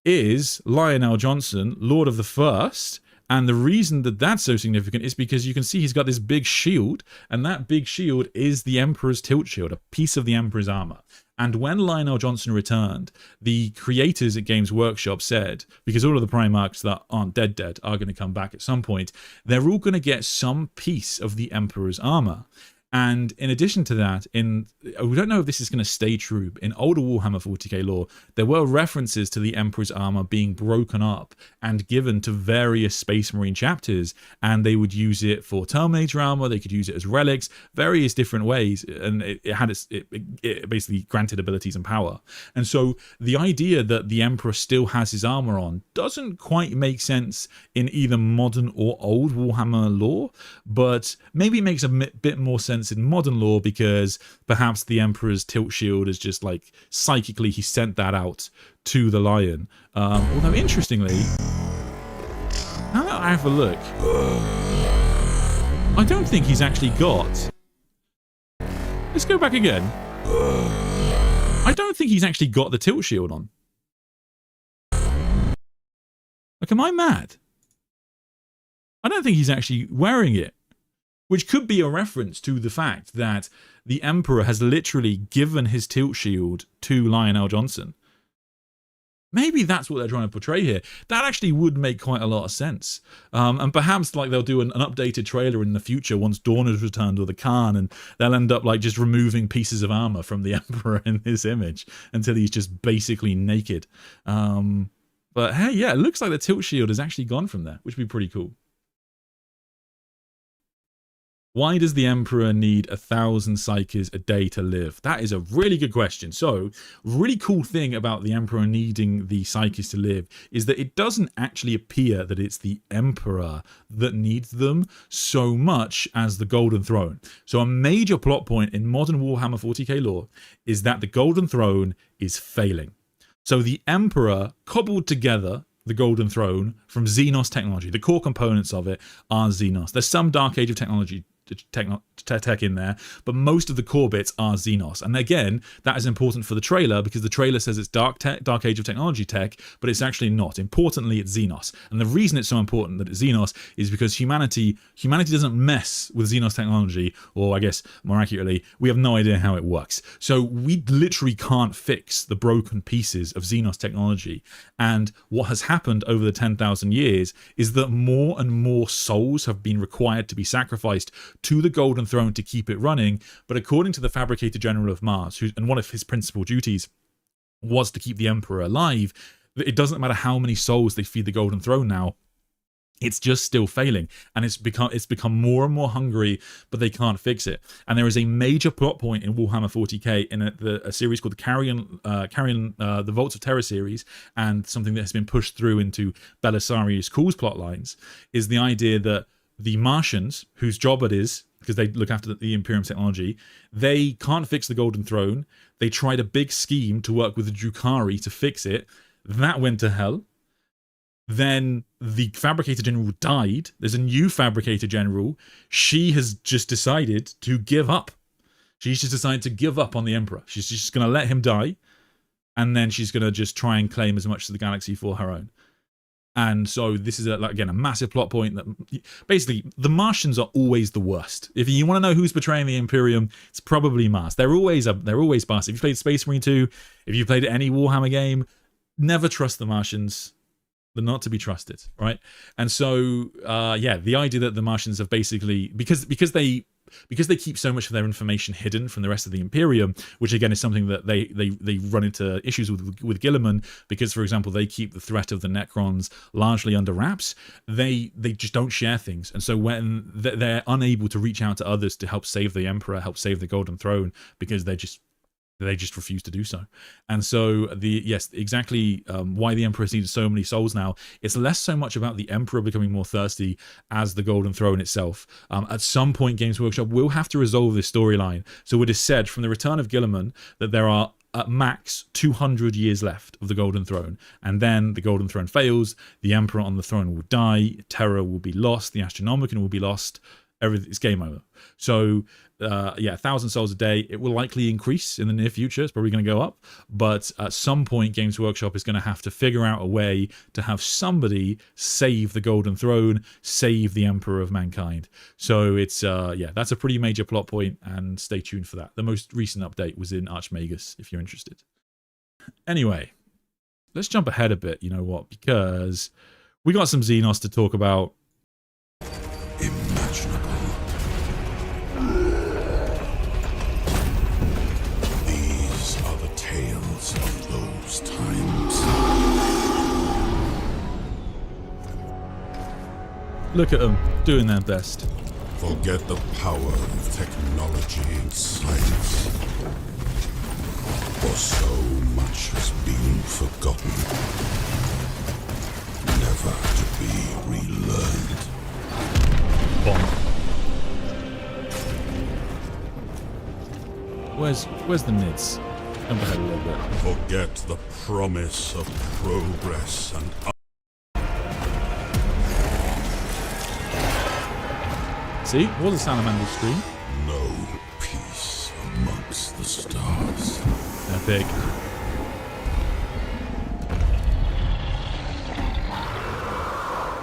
is Lionel Johnson, Lord of the First. And the reason that that's so significant is because you can see he's got this big shield, and that big shield is the Emperor's tilt shield, a piece of the Emperor's armor. And when Lionel Johnson returned, the creators at Games Workshop said, because all of the Primarchs that aren't dead are going to come back at some point, they're all going to get some piece of the Emperor's armor. And in addition to that, we don't know if this is going to stay true, in older Warhammer 40k lore, there were references to the Emperor's armor being broken up and given to various Space Marine chapters, and they would use it for Terminator armor, they could use it as relics, various different ways, and it basically granted abilities and power. And so the idea that the Emperor still has his armor on doesn't quite make sense in either modern or old Warhammer lore, but maybe it makes a bit more sense in modern lore, because perhaps the Emperor's tilt shield is just like psychically he sent that out to the Lion. Although interestingly, now that I have a look, I don't think he's actually got, let's go back again, I don't think he's actually got the tilt shield on. Like, am I mad? I don't think he's actually wearing it. Which could be a reference to the fact that the Emperor has literally given his tilt shield to Lionel Johnson. Maybe that's what they're trying to portray here. That actually would make quite a lot of sense. And perhaps like they'll do an updated trailer in the future once Dawn has returned, or the Khan, and they'll end up like just removing pieces of armor from the Emperor in this image until he's just basically naked. But hey, yeah, it looks like the tilt shield has actually gone from there, which would be pretty cool. Why does the Emperor need 1,000 psyches a day to live? That is a really good question. So, really cool thing about the Emperor needing the psyches to live is that it doesn't actually appear that it's the Emperor that needs them so much as the Golden Throne. So a major plot point in modern Warhammer 40k lore is that the Golden Throne is failing. So the Emperor cobbled together the Golden Throne from Xenos technology. The core components of it are Xenos. There's some Dark Age of technology tech in there, but most of the core bits are Xenos. And again, that is important for the trailer, because the trailer says it's Dark Age of technology tech, but it's actually not. Importantly, it's Xenos. And the reason it's so important that it's Xenos is because humanity doesn't mess with Xenos technology, or I guess more accurately, we have no idea how it works. So we literally can't fix the broken pieces of Xenos technology. And what has happened over the 10,000 years is that more and more souls have been required to be sacrificed to the Golden Throne to keep it running. But according to the Fabricator General of Mars, and one of his principal duties was to keep the Emperor alive, it doesn't matter how many souls they feed the Golden Throne now, it's just still failing, and it's become more and more hungry, but they can't fix it. And there is a major plot point in Warhammer 40k in a series called the Vaults of Terror series, and something that has been pushed through into Belisarius Caul's plot lines is the idea that the Martians, whose job it is, because they look after the Imperium technology, they can't fix the Golden Throne. They tried a big scheme to work with the Drukhari to fix it. That went to hell. Then the Fabricator General died. There's a new Fabricator General. She has just decided to give up. She's just decided to give up on the Emperor. She's just going to let him die. And then she's going to just try and claim as much of the galaxy for her own. And so this is, again, a massive plot point that basically the Martians are always the worst. If you want to know who's betraying the Imperium, it's probably Mars. They're always bust. If you played Space Marine 2, if you played any Warhammer game, never trust the Martians. They're not to be trusted, right? And so, yeah, the idea that the Martians have basically, because they keep so much of their information hidden from the rest of the Imperium, which again is something that they run into issues with Guilliman, because, for example, they keep the threat of the Necrons largely under wraps. They just don't share things, and so when they're unable to reach out to others to help save the Emperor, help save the Golden Throne, because they just refuse to do so. And so exactly why the Emperor needed so many souls now. It's less so much about the Emperor becoming more thirsty as the Golden Throne itself. At some point, Games Workshop will have to resolve this storyline. So it is said from the return of Guilliman that there are at max 200 years left of the Golden Throne, and then the Golden Throne fails, the Emperor on the throne will die, Terra will be lost, the Astronomicon will be lost, it's game over. So yeah, 1,000 souls a day. It will likely increase in the near future. It's probably going to go up, but at some point Games Workshop is going to have to figure out a way to have somebody save the Golden Throne, save the Emperor of Mankind. So it's yeah, that's a pretty major plot point, and stay tuned for that. The most recent update was in Archmagus, if you're interested. Anyway, let's jump ahead a bit, you know what, because we got some Xenos to talk about. Imaginable. These are the tales of those times. Look at them, doing their best. Forget the power of technology and science. For so much has been forgotten, never to be relearned. Bomb. Where's the mids? Jump ahead a little bit. Forget the promise of progress and See, what was a salamander stream? no peace amongst the stars. Epic.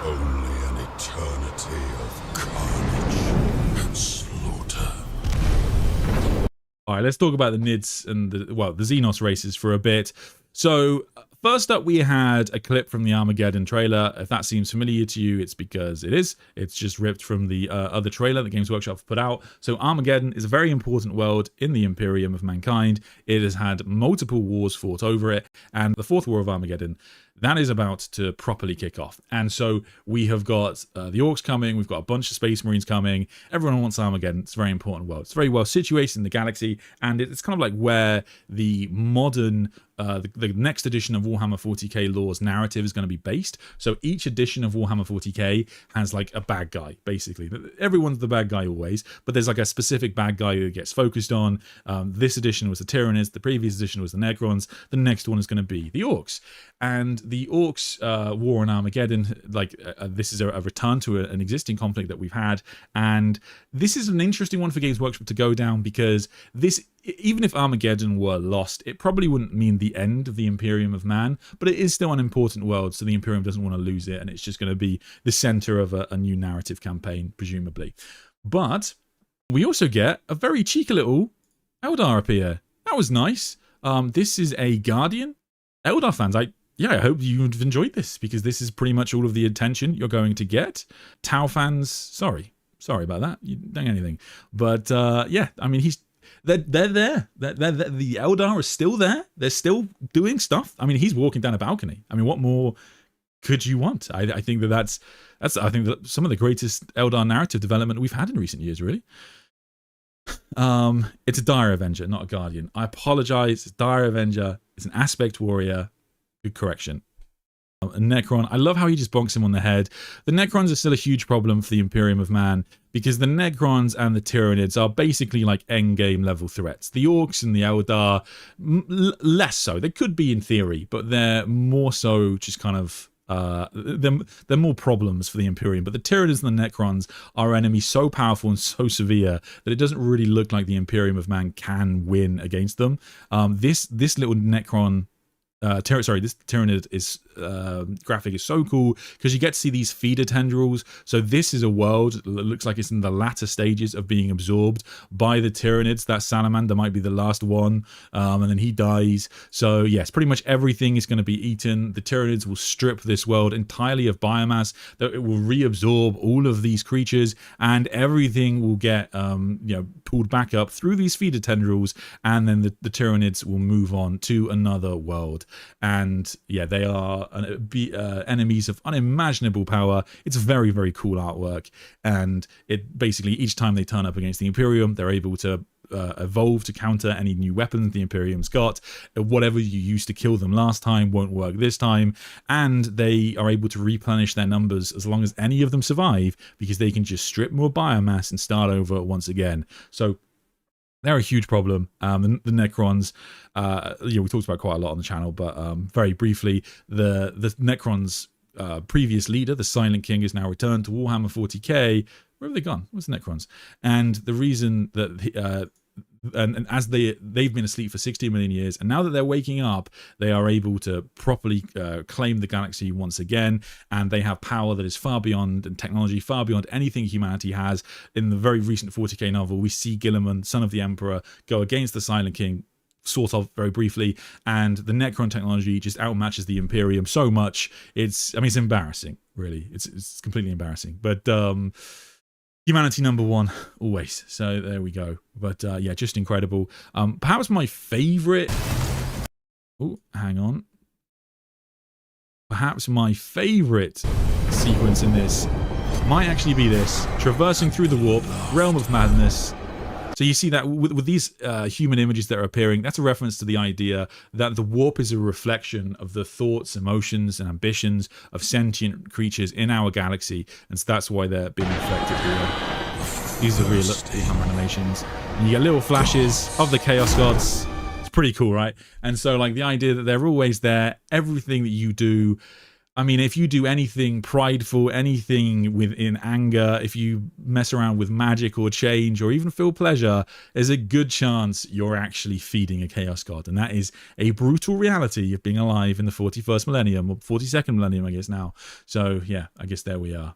Only an eternity of carnage and slaughter. All right, let's talk about the Nids and the Xenos races for a bit. So first up, we had a clip from the Armageddon trailer. If that seems familiar to you, it's because it is. It's just ripped from the other trailer that Games Workshop put out. So Armageddon is a very important world in the Imperium of Mankind. It has had multiple wars fought over it, and the Fourth War of Armageddon, that is about to properly kick off. And so we have got the Orcs coming, we've got a bunch of Space Marines coming. Everyone wants Armageddon. It's a very important world. It's very well situated in the galaxy, and it's kind of like where the modern the next edition of Warhammer 40k lore's narrative is going to be based. So each edition of Warhammer 40k has like a bad guy, basically. Everyone's the bad guy always, but there's like a specific bad guy that gets focused on. This edition was the Tyranids, the previous edition was the Necrons, the next one is going to be the Orcs. And the Orcs war on Armageddon, like this is a return to an existing conflict that we've had, and this is an interesting one for Games Workshop to go down, because this, even if Armageddon were lost, it probably wouldn't mean the end of the Imperium of Man, but it is still an important world, so the Imperium doesn't want to lose it, and it's just going to be the center of a new narrative campaign, presumably. But we also get a very cheeky little Eldar appear. That was nice. This is a Guardian. Eldar fans, I hope you've enjoyed this, because this is pretty much all of the attention you're going to get. Tau fans, sorry about that. You don't get anything. But yeah, I mean, they're there. The Eldar are still there. They're still doing stuff. I mean, he's walking down a balcony. I mean, what more could you want? I think that's I think that some of the greatest Eldar narrative development we've had in recent years, really. It's a Dire Avenger, not a Guardian. I apologize. It's Dire Avenger. It's an Aspect Warrior. Good correction. A Necron. I love how he just bonks him on the head. The Necrons are still a huge problem for the Imperium of Man, because the Necrons and the Tyranids are basically like endgame level threats. The Orcs and the Eldar, less so. They could be in theory, but they're more so just kind of they're more problems for the Imperium. But the Tyranids and the Necrons are enemies so powerful and so severe that it doesn't really look like the Imperium of Man can win against them. This little Necron, this Tyranid is graphic is so cool because you get to see these feeder tendrils. So this is a world that looks like it's in the latter stages of being absorbed by the Tyranids. That salamander might be the last one, and then he dies. So yes, pretty much everything is going to be eaten. The Tyranids will strip this world entirely of biomass, that it will reabsorb all of these creatures, and everything will get pulled back up through these feeder tendrils, and then the Tyranids will move on to another world. And yeah, they are enemies of unimaginable power. It's very, very cool artwork, and it basically, each time they turn up against the Imperium, they're able to evolve to counter any new weapons the Imperium's got. Whatever you used to kill them last time won't work this time, and they are able to replenish their numbers as long as any of them survive, because they can just strip more biomass and start over once again. So they're a huge problem. The Necrons, we talked about quite a lot on the channel, but very briefly, the Necrons' previous leader, the Silent King, is now returned to Warhammer 40k. Where have they gone? Where's the Necrons? And the reason that and as they've been asleep for 60 million years, and now that they're waking up, they are able to properly claim the galaxy once again, and they have power that is far beyond, and technology far beyond anything humanity has. In the very recent 40k novel, we see Guilliman, son of the Emperor, go against the Silent King, sort of, very briefly, and the Necron technology just outmatches the Imperium so much. It's embarrassing, really. It's completely embarrassing. But humanity number one, always. So there we go. But yeah, just incredible. Perhaps my favorite. Oh, hang on. Perhaps my favorite sequence in this might actually be this: traversing through the warp, realm of madness. So you see that with these human images that are appearing, that's a reference to the idea that the warp is a reflection of the thoughts, emotions, and ambitions of sentient creatures in our galaxy, and so that's why they're being reflected here. These are real Warhammer animations, and you get little flashes of the Chaos Gods. It's pretty cool, right? And so, like, the idea that they're always there, everything that you do. I mean, if you do anything prideful, anything within anger, if you mess around with magic or change or even feel pleasure, there's a good chance you're actually feeding a Chaos God. And that is a brutal reality of being alive in the 41st millennium, or 42nd millennium, I guess now. So, yeah, I guess there we are.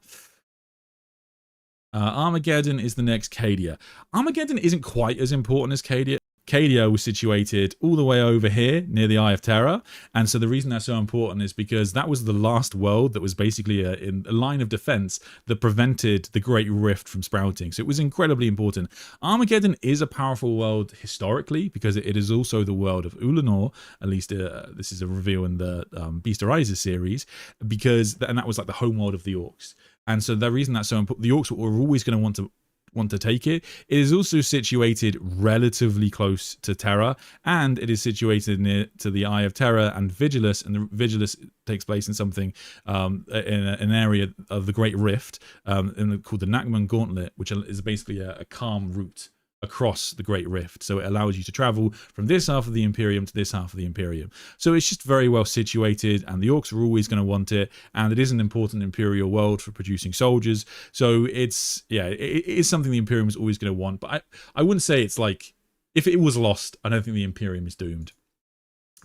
Armageddon is the next Cadia. Armageddon isn't quite as important as Cadia. Cadia was situated all the way over here near the Eye of Terror, and so the reason that's so important is because that was the last world that was basically a line of defense that prevented the Great Rift from sprouting. So it was incredibly important. Armageddon is a powerful world historically because it is also the world of Ulanor. At least this is a reveal in the Beast Arises series, and that was like the home world of the Orcs. And so the reason that's so important, the Orcs were always going to want to take it. It is also situated relatively close to Terra, and it is situated near to the Eye of Terror and Vigilus, and the Vigilus takes place in something in an area of the Great Rift called the Nakman Gauntlet, which is basically a calm route across the Great Rift. So it allows you to travel from this half of the Imperium to this half of the Imperium. So it's just very well situated, and the Orcs are always going to want it, and it is an important Imperial world for producing soldiers. So it's, yeah, it is something the Imperium is always going to want. But I wouldn't say it's like, if it was lost, I don't think the Imperium is doomed.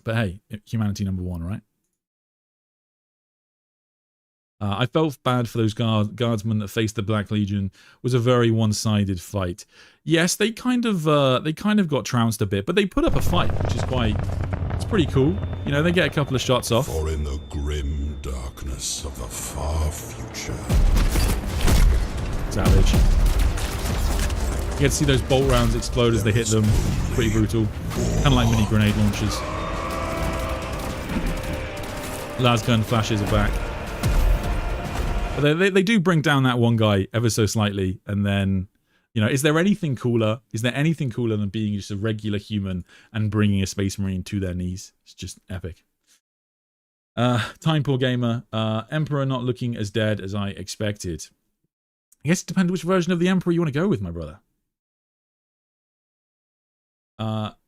But hey, humanity number one, right? I felt bad for those guardsmen that faced the Black Legion. It was a very one-sided fight. Yes, they kind of got trounced a bit, but they put up a fight, which is it's pretty cool. You know, they get a couple of shots off. For in the grim darkness of the far future. Savage. You get to see those bolt rounds explode as they hit them. Pretty brutal. Kind of like mini grenade launchers. Lasgun flashes are back. But they do bring down that one guy ever so slightly, and then, you know, is there anything cooler? Is there anything cooler than being just a regular human and bringing a Space Marine to their knees? It's just epic. Time Poor Gamer. Emperor not looking as dead as I expected. I guess it depends which version of the Emperor you want to go with, my brother.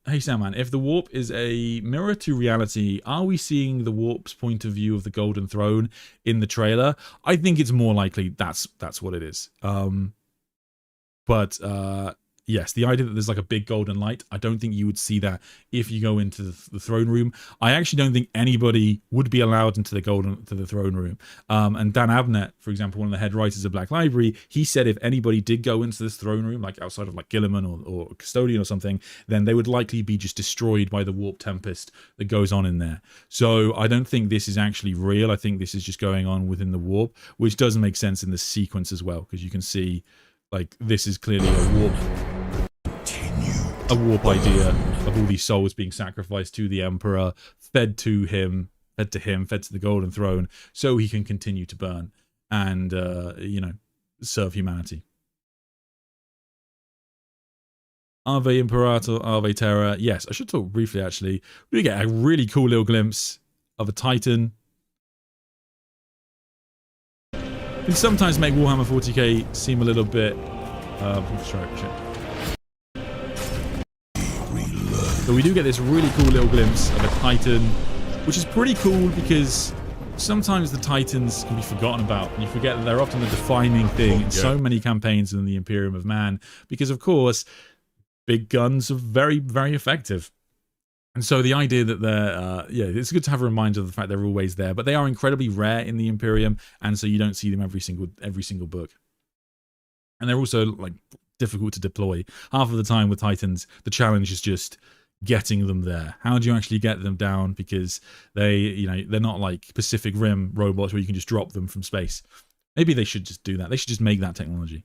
Hey Sandman, if the warp is a mirror to reality, are we seeing the warp's point of view of the Golden Throne in the trailer? I think it's more likely that's what it is. Yes, the idea that there's like a big golden light, I don't think you would see that if you go into the throne room. I actually don't think anybody would be allowed into the throne room. And Dan Abnett, for example, one of the head writers of Black Library, he said if anybody did go into this throne room, like outside of like Gilliman or Custodian or something, then they would likely be just destroyed by the warp tempest that goes on in there. So I don't think this is actually real. I think this is just going on within the warp, which doesn't make sense in the sequence as well, because you can see like this is clearly a warp idea of all these souls being sacrificed to the Emperor, fed to him, fed to the Golden Throne, so he can continue to burn and, you know, serve humanity. Ave Imperator, Ave Terra. Yes, I should talk briefly, actually. We get a really cool little glimpse of a Titan. Can sometimes make Warhammer 40k seem a little bit... So we do get this really cool little glimpse of a Titan, which is pretty cool because sometimes the Titans can be forgotten about, and you forget that they're often the defining thing in so many campaigns in the Imperium of Man, because of course, big guns are very, very effective. And so the idea that they're, yeah, it's good to have a reminder of the fact they're always there, but they are incredibly rare in the Imperium, and so you don't see them every single book. And they're also like difficult to deploy. Half of the time with Titans, the challenge is just getting them there. How do you actually get them down? Because they, you know, they're not like Pacific Rim robots where you can just drop them from space. Maybe they should just do that. They should just make that technology.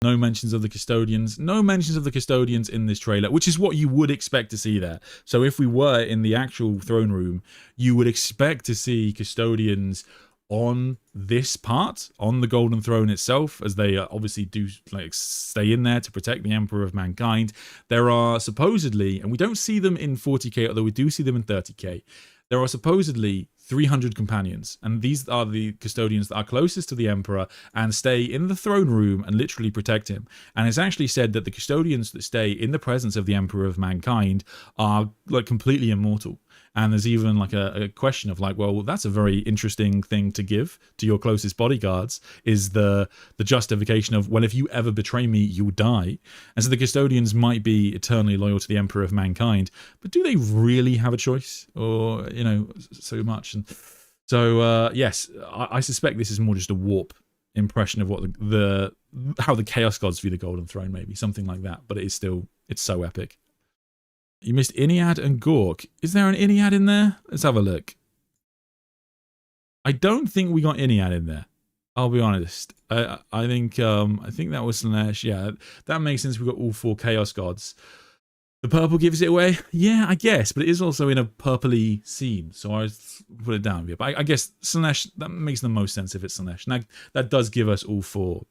No mentions of the Custodians. No mentions of the Custodians in this trailer, which is what you would expect to see there. So if we were in the actual throne room, you would expect to see Custodians on this part, on the Golden Throne itself, as they obviously do like stay in there to protect the Emperor of Mankind. There are supposedly, and we don't see them in 40k, although we do see them in 30k, there are supposedly 300 companions, and these are the Custodians that are closest to the Emperor and stay in the throne room and literally protect him. And it's actually said that the Custodians that stay in the presence of the Emperor of Mankind are like completely immortal. And there's even like a question of like, well, that's a very interesting thing to give to your closest bodyguards, is the justification of, well, if you ever betray me, you'll die. And so the Custodians might be eternally loyal to the Emperor of Mankind, but do they really have a choice? Or, you know, so much. And so, yes, I suspect this is more just a warp impression of what how the Chaos Gods view the Golden Throne, maybe something like that. But it is still, it's so epic. You missed Iniad and Gork. Is there an Iniad in there? Let's have a look. I don't think we got Iniad in there. I'll be honest. I think that was Slanesh. Yeah, that makes sense. We've got all 4 Chaos Gods. The purple gives it away. Yeah, I guess, but it is also in a purpley scene, so I put it down here. But I guess Slanesh, that makes the most sense if it's Slanesh. Now that does give us all 4.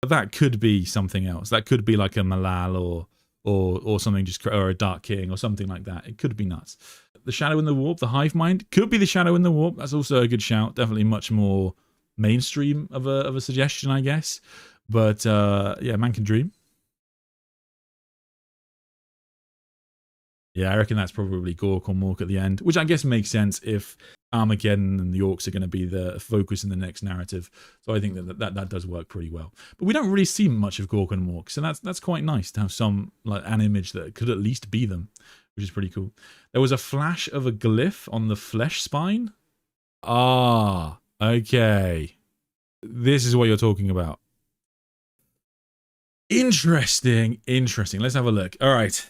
But that could be something else. That could be like a Malal or something, just, or a Dark King or something like that. It could be nuts. The Shadow in the Warp, the Hive Mind, could be the Shadow in the Warp. That's also a good shout. Definitely much more mainstream of a suggestion, I guess. But yeah, man can dream. Yeah, I reckon that's probably Gork or Mork at the end, which I guess makes sense if Armageddon and the Orcs are going to be the focus in the next narrative. So I think that does work pretty well. But we don't really see much of Gork and Mork, so that's quite nice to have some, like, an image that could at least be them, which is pretty cool. There was a flash of a glyph on the flesh spine. Ah, okay. This is what you're talking about. Interesting. Let's have a look. All right.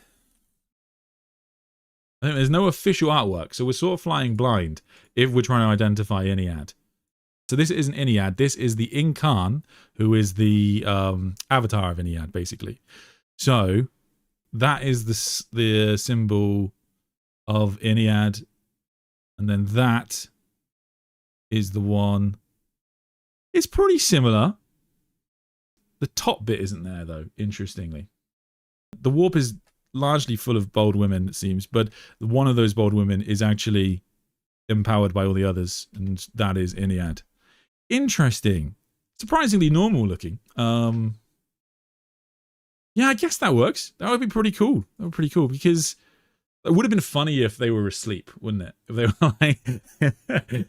I think there's no official artwork, so we're sort of flying blind if we're trying to identify Iniad. So this isn't Iniad, this is the Incarn, who is the avatar of Iniad, basically. So that is the symbol of Iniad, and then that is the one. It's pretty similar. The top bit isn't there, though, interestingly. The warp is largely full of bold women, it seems, but one of those bold women is actually empowered by all the others, and that is Iliad. Interesting. Surprisingly normal looking. Yeah, I guess that works. That would be pretty cool. That would be pretty cool, because it would have been funny if they were asleep, wouldn't it? If they were like,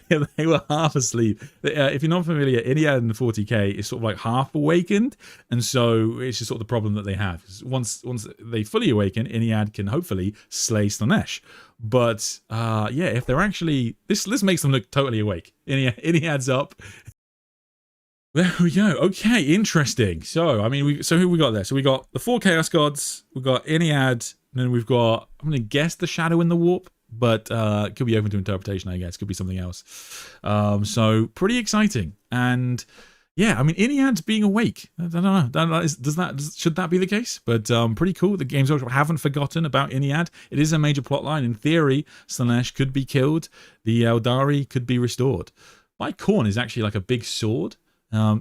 if they were half asleep. If you're not familiar, Iliad in the 40k is sort of like half awakened, and so it's just sort of the problem that they have. Once they fully awaken, Iliad can hopefully slay Slanesh. But yeah, if they're actually this makes them look totally awake. Iliad's up. There we go. Okay, interesting. So, I mean, so who we got there? So we got the 4 Chaos Gods, we got Iliad, and then we've got, I'm going to guess the Shadow in the Warp, but it could be open to interpretation, I guess. Could be something else. So, pretty exciting. And yeah, I mean, Iliad's being awake. I don't know. Should that be the case? But pretty cool. The Games Workshop haven't forgotten about Iliad. It is a major plotline. In theory, Slanesh could be killed. The Eldari could be restored. My Khorne is actually like a big sword.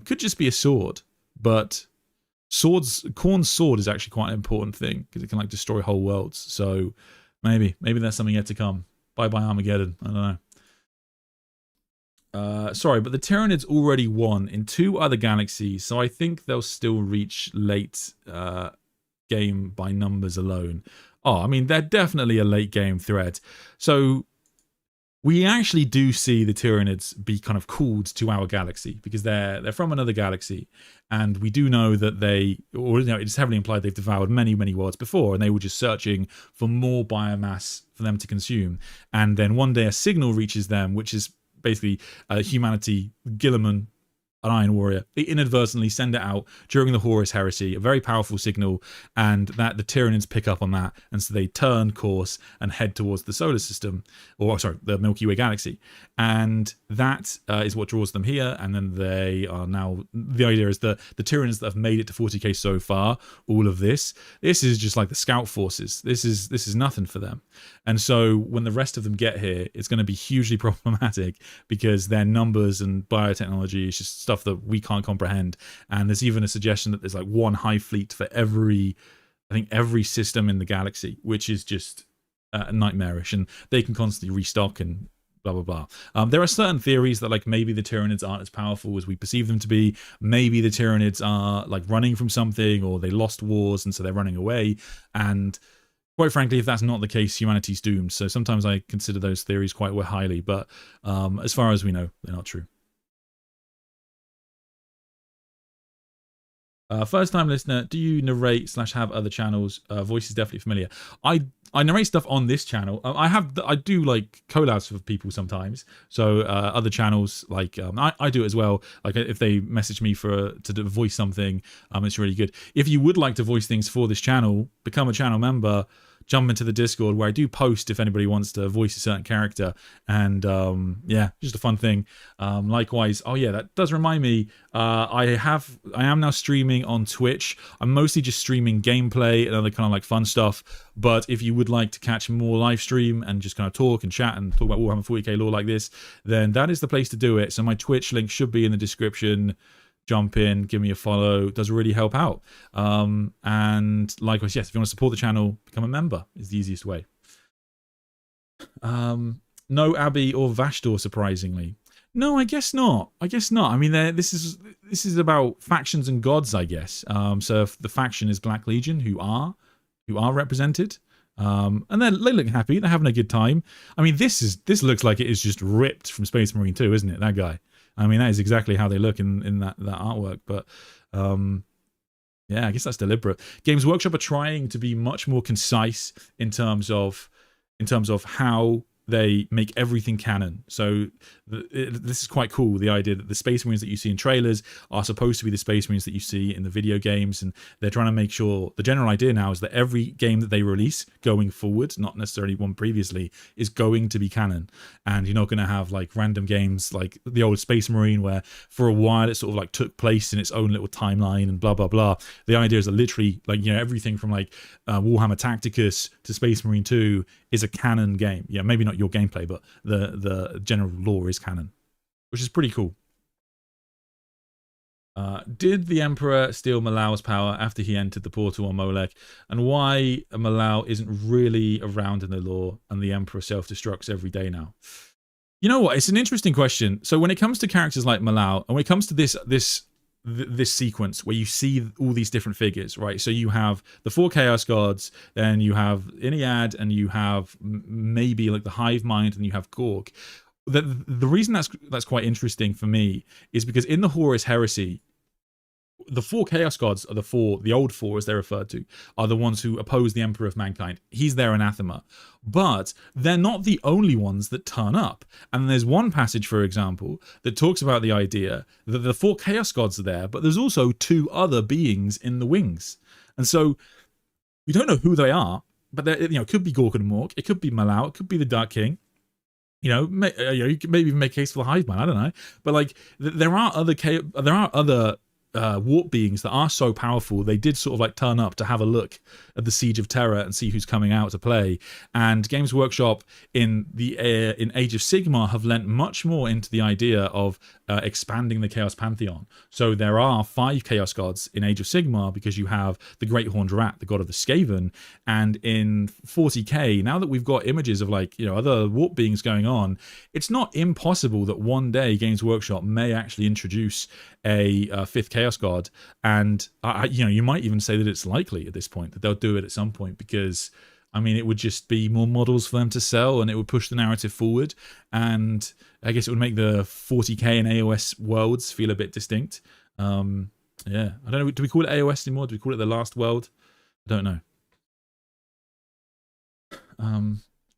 Could just be a sword, but Khorne's sword is actually quite an important thing because it can like destroy whole worlds. So maybe that's something yet to come. Bye Armageddon. I don't know. Sorry, but the Tyranids already won in 2 other galaxies, so I think they'll still reach late game by numbers alone. Oh, I mean, they're definitely a late game threat. So we actually do see the Tyranids be kind of called to our galaxy because they're from another galaxy, and we do know that it's heavily implied they've devoured many worlds before, and they were just searching for more biomass for them to consume. And then one day a signal reaches them, which is basically humanity, Guilliman, an Iron Warrior. They inadvertently send it out during the Horus Heresy, a very powerful signal, and that the Tyranids pick up on that, and so they turn course and head towards the solar system, or sorry, the Milky Way galaxy, and that is what draws them here. And then they are now, the idea is that the Tyranids that have made it to 40k so far, all of this is just like the scout forces. This is nothing for them, and so when the rest of them get here, it's going to be hugely problematic because their numbers and biotechnology is just stuff that we can't comprehend. And there's even a suggestion that there's like one hive fleet for every system in the galaxy, which is just nightmarish, and they can constantly restock and blah blah blah. There are certain theories that like maybe the Tyranids aren't as powerful as we perceive them to be. Maybe the Tyranids are like running from something, or they lost wars and so they're running away. And quite frankly, if that's not the case, humanity's doomed. So sometimes I consider those theories quite highly, but as far as we know, they're not true. First time listener, do you narrate / have other channels? Voice is definitely familiar. I narrate stuff on this channel. I do like collabs for people sometimes. So other channels, like I do it as well. Like if they message me to voice something, it's really good. If you would like to voice things for this channel, become a channel member. Jump into the Discord where I do post if anybody wants to voice a certain character, and yeah, just a fun thing. Likewise, oh yeah, that does remind me, I am now streaming on Twitch. I'm mostly just streaming gameplay and other kind of like fun stuff, but if you would like to catch more live stream and just kind of talk and chat and talk about Warhammer 40k lore like this, then that is the place to do it. So my Twitch link should be in the description. Jump in, give me a follow. It does really help out. And likewise, yes, if you want to support the channel, become a member is the easiest way. No Abby or Vashdor, surprisingly. No, I guess not. I mean, this is about factions and gods, I guess. So if the faction is Black Legion, who are represented. And they look happy. They're having a good time. I mean, this looks like it is just ripped from Space Marine 2, isn't it? That guy. I mean, that is exactly how they look in that artwork. But yeah, I guess that's deliberate. Games Workshop are trying to be much more concise in terms of how they make everything canon. So this is quite cool, the idea that the Space Marines that you see in trailers are supposed to be the Space Marines that you see in the video games, and they're trying to make sure, the general idea now is that every game that they release going forward, not necessarily one previously, is going to be canon. And you're not going to have like random games like the old Space Marine where for a while it sort of like took place in its own little timeline and blah blah blah. The idea is that literally, like, you know, everything from like Warhammer Tacticus to Space Marine 2 is a canon game. Yeah, maybe not your gameplay, but the general lore is canon, which is pretty cool. Did the Emperor steal Malau's power after he entered the portal on Molech, and why Malau isn't really around in the lore and the Emperor self-destructs every day now? You know what? It's an interesting question. So when it comes to characters like Malal, and when it comes to this sequence where you see all these different figures, right? So you have the 4 Chaos Gods, then you have Iliad, and you have maybe like the Hive Mind, and you have Gork. The reason that's quite interesting for me is because in the Horus Heresy, the 4 Chaos Gods are the old 4 as they're referred to, are the ones who oppose the Emperor of Mankind. He's their anathema. But they're not the only ones that turn up. And there's one passage, for example, that talks about the idea that the 4 Chaos Gods are there, but there's also 2 other beings in the wings. And so we don't know who they are, but it could be Gork and Mork, it could be Malao, it could be the Dark King. You could maybe even make a case for the Hive Mind, I don't know. But like there are other warp beings that are so powerful they did sort of like turn up to have a look at the Siege of Terra and see who's coming out to play. And Games Workshop in Age of Sigmar have lent much more into the idea of expanding the Chaos Pantheon. So there are 5 Chaos Gods in Age of Sigmar because you have the Great Horned Rat, the god of the Skaven, and in 40k, now that we've got images of like other warp beings going on, it's not impossible that one day Games Workshop may actually introduce a 5th Chaos God, and you might even say that it's likely at this point that they'll do it at some point, because I mean it would just be more models for them to sell, and it would push the narrative forward, and I guess it would make the 40k and AOS worlds feel a bit distinct. Yeah, I don't know, do we call it AOS anymore? Do we call it the last world? I don't know.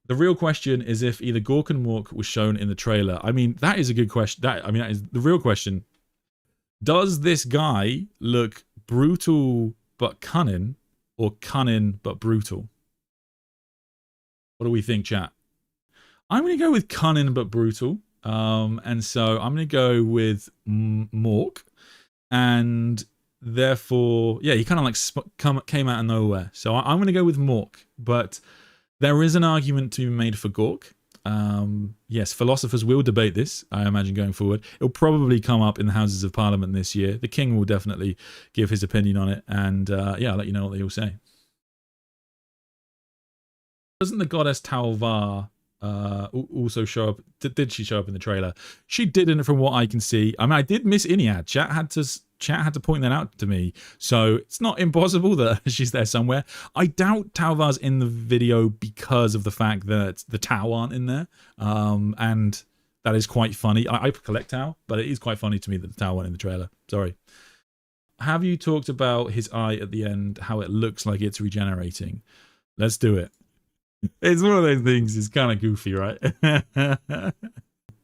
The real question is if either Gork and Mork was shown in the trailer. I mean, that is a good question. That is the real question. Does this guy look brutal but cunning, or cunning but brutal? What do we think, chat? I'm going to go with cunning but brutal. And so I'm going to go with Mork. And therefore, yeah, he kind of like came out of nowhere. So I'm going to go with Mork. But there is an argument to be made for Gork. Yes, philosophers will debate this, I imagine, going forward. It'll probably come up in the Houses of Parliament this year. The King will definitely give his opinion on it, and yeah, I'll let you know what they all say. Doesn't the goddess Talvar also show up? Did she show up in the trailer? She didn't, from what I can see. I mean, I did miss Iliad. Chat had to point that out to me, so it's not impossible that she's there somewhere. I doubt Talvar's in the video because of the fact that the Tau aren't in there, and that is quite funny. I collect Tau, but it is quite funny to me that the Tau weren't in the trailer. Sorry. Have you talked about his eye at the end, how it looks like it's regenerating? Let's do it. It's one of those things, it's kind of goofy, right?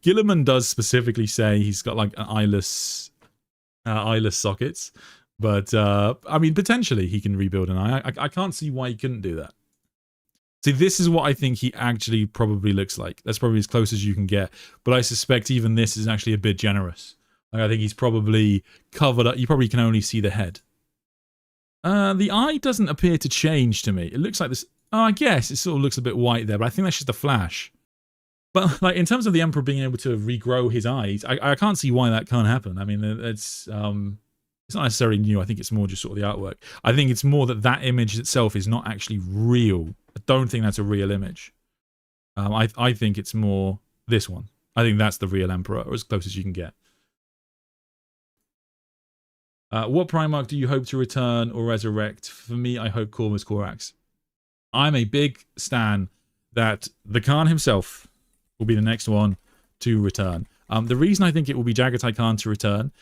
Gilliman does specifically say he's got like an eyeless sockets, but I mean, potentially he can rebuild an eye. I can't see why he couldn't do that. See, this is what I think he actually probably looks like. That's probably as close as you can get, but I suspect even this is actually a bit generous. Like, I think he's probably covered up. You probably can only see the head. The eye doesn't appear to change to me. It looks like this. Oh, I guess it sort of looks a bit white there, but I think that's just a flash. But like in terms of the Emperor being able to regrow his eyes, I can't see why that can't happen. I mean, it's not necessarily new. I think it's more just sort of the artwork. I think it's more that image itself is not actually real. I don't think that's a real image. I think it's more this one. I think that's the real Emperor, or as close as you can get. What Primarch do you hope to return or resurrect? For me, I hope Corvus Corax. I'm a big stan that the Khan himself will be the next one to return. The reason I think it will be Jagatai Khan to return,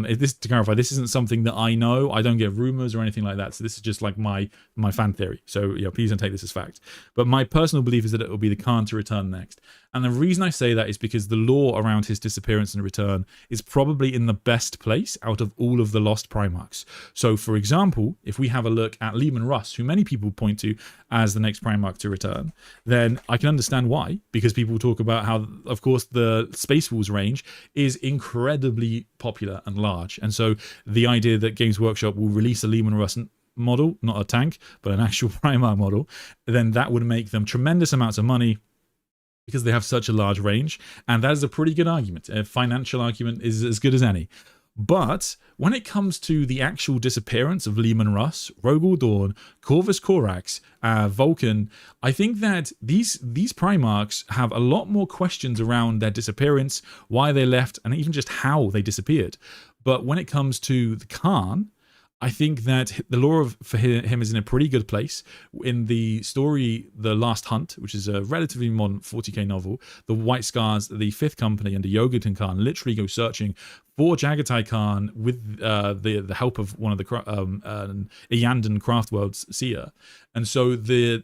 is to clarify, this isn't something that I know. I don't get rumors or anything like that. So this is just like my fan theory. So yeah, please don't take this as fact. But my personal belief is that it will be the Khan to return next. And the reason I say that is because the lore around his disappearance and return is probably in the best place out of all of the lost Primarchs. So for example, if we have a look at Leman Russ, who many people point to as the next Primarch to return, then I can understand why, because people talk about how, of course, the Space Wolves range is incredibly popular and large. And so the idea that Games Workshop will release a Leman Russ model, not a tank, but an actual Primarch model, then that would make them tremendous amounts of money, because they have such a large range, and that is a pretty good argument. A financial argument is as good as any. But when it comes to the actual disappearance of Leman Russ, Rogel Dawn, Corvus Corax, Vulcan, I think that these Primarchs have a lot more questions around their disappearance, why they left, and even just how they disappeared. But when it comes to the Khan, I think that the lore for him is in a pretty good place. In the story The Last Hunt, which is a relatively modern 40k novel, the White Scars, the Fifth Company, and the Yogurton Khan literally go searching for Jagatai Khan with the help of one of the Iyandan Craftworld's seer. And so the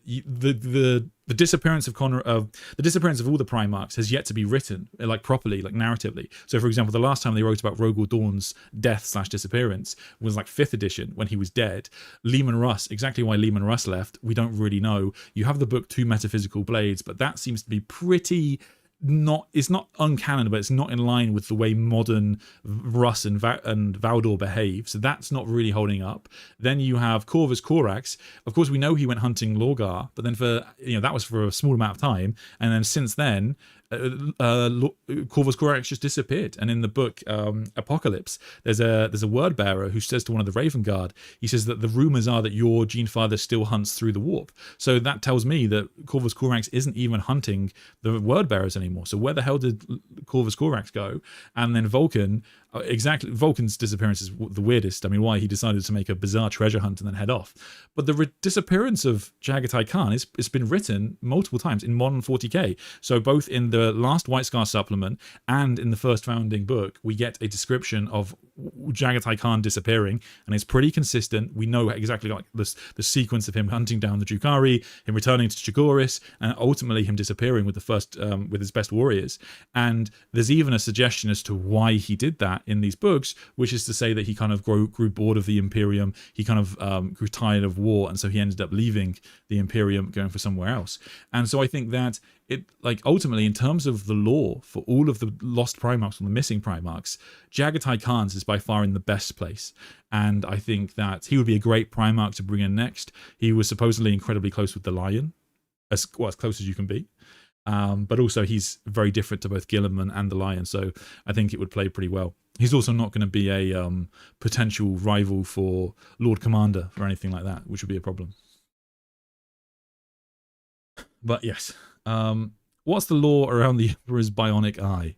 disappearance of the disappearance of all the Primarchs has yet to be written like properly, like narratively. So for example, the last time they wrote about Rogel Dawn's death/disappearance was like 5th edition when he was dead. Leman Russ, exactly why Leman Russ left, we don't really know. You have the book Two Metaphysical Blades, but that seems to be pretty it's not uncanon, but it's not in line with the way modern Russ and Valdor behave, so that's not really holding up. Then you have Corvus Corax. Of course, we know he went hunting Lorgar, but then that was for a small amount of time, and then since then Corvus Corax just disappeared. And in the book Apocalypse, there's a word bearer who says to one of the Raven Guard, he says that the rumors are that your Gene Father still hunts through the warp. So that tells me that Corvus Corax isn't even hunting the word bearers anymore. So where the hell did Corvus Corax go? And then Vulcan, exactly, Vulcan's disappearance is the weirdest. I mean, why he decided to make a bizarre treasure hunt and then head off. But the disappearance of Jagatai Khan it's been written multiple times in modern 40k. So both in the last White Scar supplement and in the first founding book, we get a description of Jagatai Khan disappearing, and it's pretty consistent. We know exactly like the sequence of him hunting down the Drukhari, him returning to Chagoris, and ultimately him disappearing with the first with his best warriors. And there's even a suggestion as to why he did that in these books, which is to say that he kind of grew bored of the Imperium. He kind of grew tired of war, and so he ended up leaving the Imperium, going for somewhere else. And so I think that ultimately, in terms of the lore for all of the lost Primarchs and the missing Primarchs, Jagatai Khan's is by far in the best place. And I think that he would be a great Primarch to bring in next. He was supposedly incredibly close with the Lion, as close as you can be. But also he's very different to both Guilliman and the Lion, so I think it would play pretty well. He's also not going to be a potential rival for Lord Commander or anything like that, which would be a problem. But yes, what's the lore around the Emperor's bionic eye?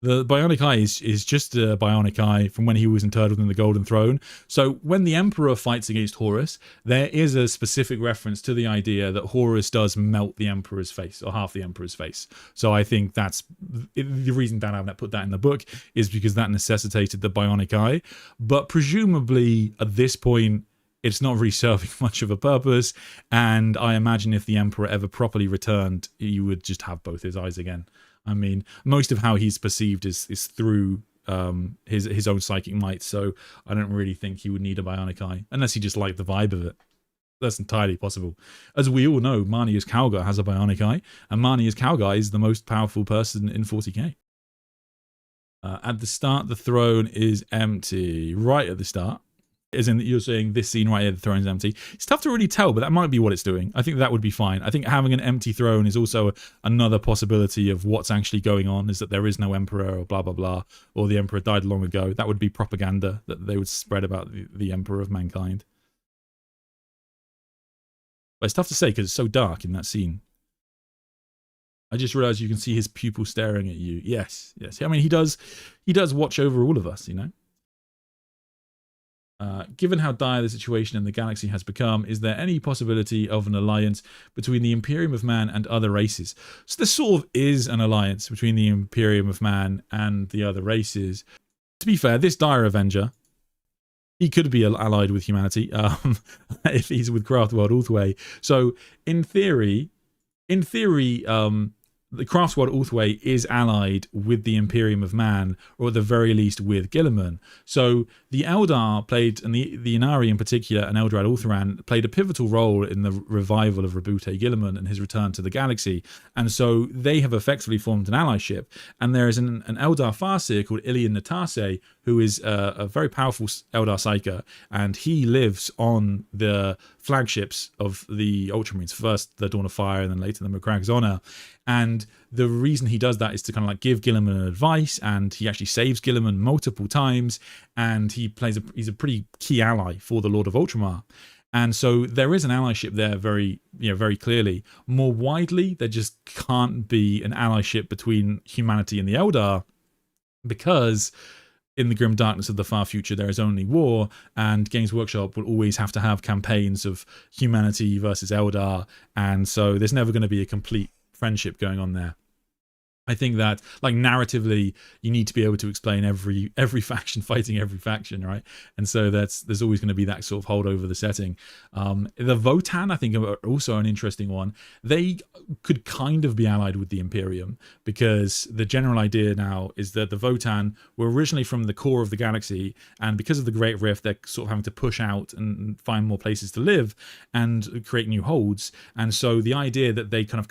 The bionic eye is just a bionic eye from when he was interred in the Golden Throne. So when the Emperor fights against Horus, there is a specific reference to the idea that Horus does melt the Emperor's face, or half the Emperor's face. So I think that's the reason Dan Abnett put that in the book, is because that necessitated the bionic eye. But presumably at this point, it's not really serving much of a purpose, and I imagine if the Emperor ever properly returned, you would just have both his eyes again. I mean, most of how he's perceived is through his own psychic might, so I don't really think he would need a bionic eye, unless he just liked the vibe of it. That's entirely possible. As we all know, Marnius Calgar has a bionic eye, and Marnius Calgar is the most powerful person in 40k. At the start, the throne is empty. Right at the start. As in, you're saying this scene right here, the throne's empty. It's tough to really tell, but that might be what it's doing. I think that would be fine. I think having an empty throne is also another possibility of what's actually going on, is that there is no emperor, or blah, blah, blah, or the emperor died long ago. That would be propaganda that they would spread about the emperor of mankind. But it's tough to say because it's so dark in that scene. I just realized you can see his pupil staring at you. Yes, yes. I mean, he does watch over all of us, you know? Given how dire the situation in the galaxy has become, is there any possibility of an alliance between the Imperium of Man and other races? So there sort of is an alliance between the Imperium of Man and the other races. To be fair, this dire Avenger, he could be allied with humanity if he's with Craftworld Ulthway. So in theory, the Craftworld Ulthway is allied with the Imperium of Man, or at the very least with Guilliman. So the Eldar played, and the Inari in particular, and Eldrad Ulthuran, played a pivotal role in the revival of Rabute Guilliman and his return to the galaxy. And so they have effectively formed an allyship. And there is an Eldar Farseer called Ilian Natase, who is a very powerful Eldar Psyker, and he lives on the flagships of the Ultramarines, first the Dawn of Fire and then later the McCragg's Honor. And the reason he does that is to kind of like give Gilliman advice, and he actually saves Gilliman multiple times, and he's a pretty key ally for the Lord of Ultramar. And so there is an allyship there very clearly. More widely, there just can't be an allyship between humanity and the Eldar, because in the grim darkness of the far future, there is only war, and Games Workshop will always have to have campaigns of humanity versus Eldar, and so there's never going to be a complete friendship going on there. I think that, like, narratively, you need to be able to explain every faction fighting every faction, right? And so there's always going to be that sort of hold over the setting. The Votan, I think, are also an interesting one. They could kind of be allied with the Imperium, because the general idea now is that the Votan were originally from the core of the galaxy, and because of the Great Rift, they're sort of having to push out and find more places to live and create new holds. And so the idea that they kind of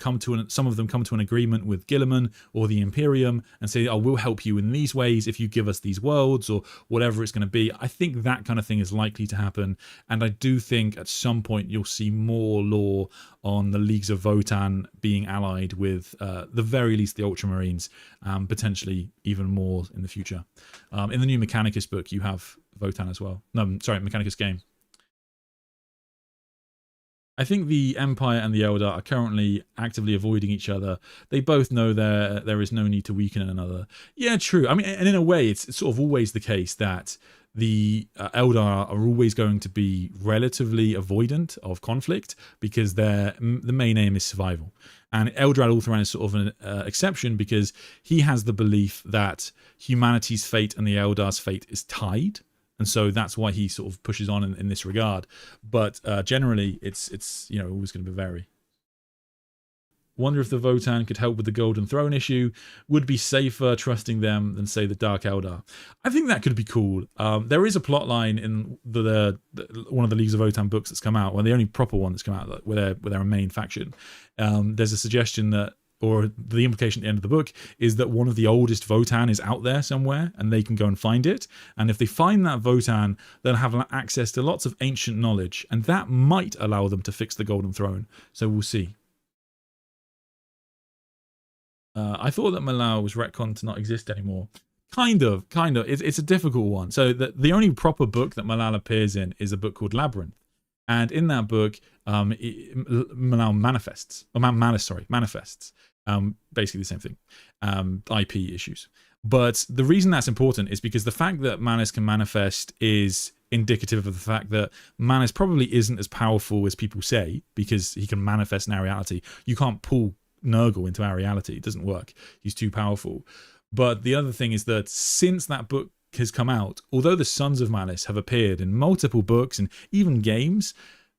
some of them come to an agreement with Gilliman or the Imperium and say, oh, we'll help you in these ways if you give us these worlds, or whatever it's going to be. I think that kind of thing is likely to happen, and I do think at some point you'll see more lore on the Leagues of Votan being allied with the very least the Ultramarines, potentially even more in the future. In the new Mechanicus book, you have Votan as well. No, sorry, Mechanicus game. I think the Empire and the Eldar are currently actively avoiding each other. They both know there is no need to weaken another. Yeah, true. I mean, and in a way, it's sort of always the case that the Eldar are always going to be relatively avoidant of conflict, because the main aim is survival. And Eldrad Ulthuan is sort of an exception, because he has the belief that humanity's fate and the Eldar's fate is tied. And so that's why he sort of pushes on in this regard. But generally, it's always going to vary. Wonder if the Votan could help with the Golden Throne issue. Would be safer trusting them than, say, the Dark Eldar. I think that could be cool. There is a plot line in the one of the Leagues of Votan books that's come out, well, the only proper one that's come out, where they're a main faction. There's a suggestion that, or the implication at the end of the book, is that one of the oldest Votan is out there somewhere, and they can go and find it. And if they find that Votan, they'll have access to lots of ancient knowledge, and that might allow them to fix the Golden Throne. So we'll see. I thought that Malal was retconned to not exist anymore. Kind of. It's a difficult one. So the only proper book that Malal appears in is a book called Labyrinth. And in that book, Malal manifests. Basically the same thing. IP issues. But the reason that's important is because the fact that Manus can manifest is indicative of the fact that Manus probably isn't as powerful as people say, because he can manifest in our reality. You can't pull Nurgle into our reality. It doesn't work. He's too powerful. But the other thing is that since that book has come out, although the Sons of Malice have appeared in multiple books and even games,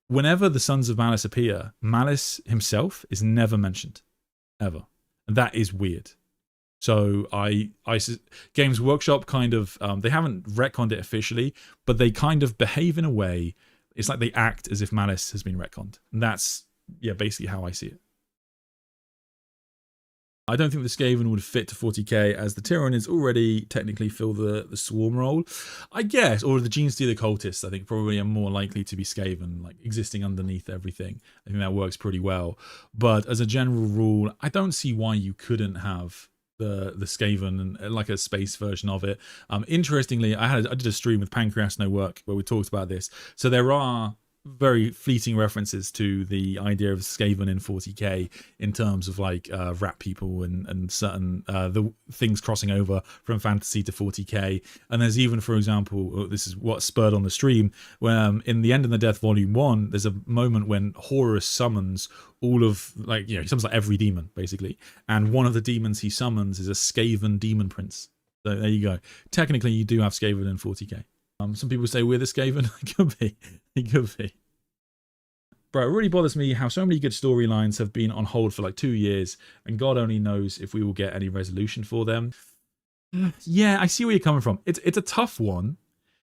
whenever the Sons of Malice appear, Malice himself is never mentioned. Ever. And that is weird. So Games Workshop kind of, they haven't retconned it officially, but they kind of behave in a way, it's like they act as if Malice has been retconned. And that's, basically how I see it. I don't think the Skaven would fit to 40k, as the Tyranids already technically fill the Swarm role, I guess, or the Genestealer Cultists, I think, probably are more likely to be Skaven, like existing underneath everything. I think that works pretty well. But as a general rule, I don't see why you couldn't have the Skaven and like a space version of it. Interestingly, I did a stream with Pancreas No Work where we talked about this. So there are very fleeting references to the idea of Skaven in 40k in terms of like rat people and certain the things crossing over from fantasy to 40k. And there's even, for example, this is what spurred on the stream, where in the End and the Death Volume 1, there's a moment when Horus summons all of, like, he summons like every demon basically, and one of the demons he summons is a Skaven demon prince. So there you go. Technically you do have Skaven in 40k. Some people say we're the Skaven. It could be. It could be. Bro, it really bothers me how so many good storylines have been on hold for like 2 years, and God only knows if we will get any resolution for them. Yeah, I see where you're coming from. It's a tough one.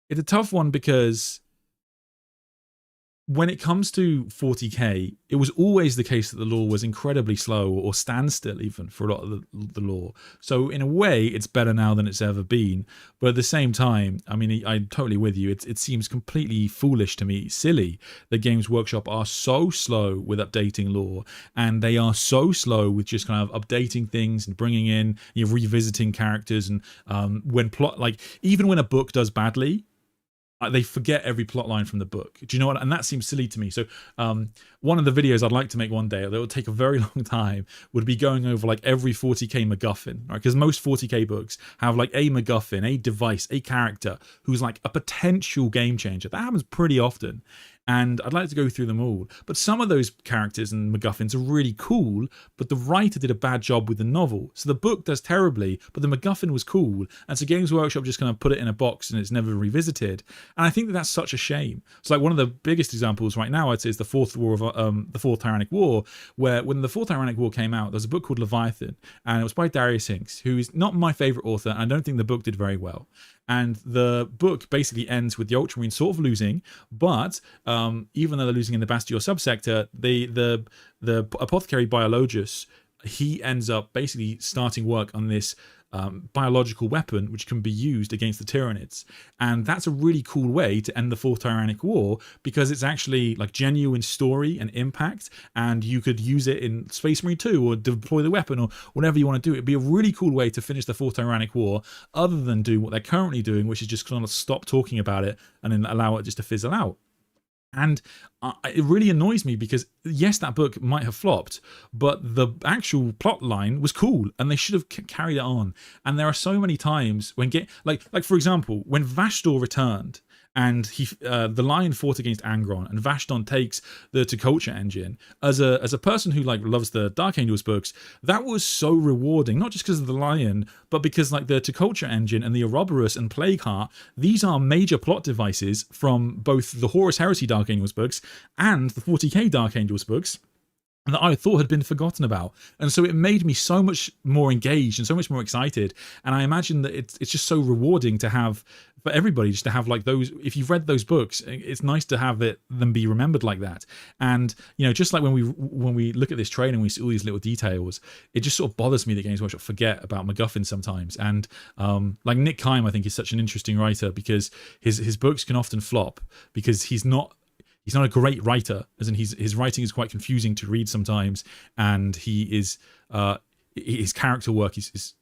It's a tough one because when it comes to 40k, it was always the case that the lore was incredibly slow or standstill even for a lot of the lore. So in a way, it's better now than it's ever been. But at the same time, I mean, I'm totally with you. It seems completely foolish to me, silly, that Games Workshop are so slow with updating lore, and they are so slow with just kind of updating things and bringing in, revisiting characters, and when plot, like even when a book does badly, they forget every plot line from the book. Do you know what? And that seems silly to me. So one of the videos I'd like to make one day, that would take a very long time, would be going over like every 40k MacGuffin, right? Because most 40k books have like a MacGuffin, a device, a character who's like a potential game changer. That happens pretty often. And I'd like to go through them all. But some of those characters and MacGuffins are really cool, but the writer did a bad job with the novel. So the book does terribly, but the MacGuffin was cool. And so Games Workshop just kind of put it in a box and it's never revisited. And I think that that's such a shame. So like one of the biggest examples right now, I'd say, is the Fourth Tyrannic War, where when the Fourth Tyrannic War came out, there was a book called Leviathan, and it was by Darius Hinks, who is not my favorite author, and I don't think the book did very well. And the book basically ends with the Ultramarines sort of losing, but even though they're losing in the Bastille subsector, the apothecary Biologus, he ends up basically starting work on this biological weapon which can be used against the Tyranids. And that's a really cool way to end the Fourth Tyrannic War, because it's actually like genuine story and impact, and you could use it in Space Marine 2 or deploy the weapon or whatever you want to do. It'd be a really cool way to finish the Fourth Tyrannic War, other than do what they're currently doing, which is just kind of stop talking about it and then allow it just to fizzle out. And it really annoys me because, yes, that book might have flopped, but the actual plot line was cool and they should have carried it on. And there are so many times when like for example, when Vashdor returned and the Lion fought against Angron, and Vashdon takes the Tekulcha engine. As a person who like loves the Dark Angels books, that was so rewarding, not just because of the Lion, but because like the Tekulcha engine and the Ouroboros and Plagueheart, these are major plot devices from both the Horus Heresy Dark Angels books and the 40k Dark Angels books that I thought had been forgotten about. And so it made me so much more engaged and so much more excited. And I imagine that it's just so rewarding to have, for everybody, just to have like those, if you've read those books, it's nice to have them be remembered like that. And, just like when we look at this trailer and we see all these little details, it just sort of bothers me that Games Workshop forget about MacGuffin sometimes. And like Nick Kime, I think, is such an interesting writer because his books can often flop because he's not a great writer, as in his writing is quite confusing to read sometimes, and his character work is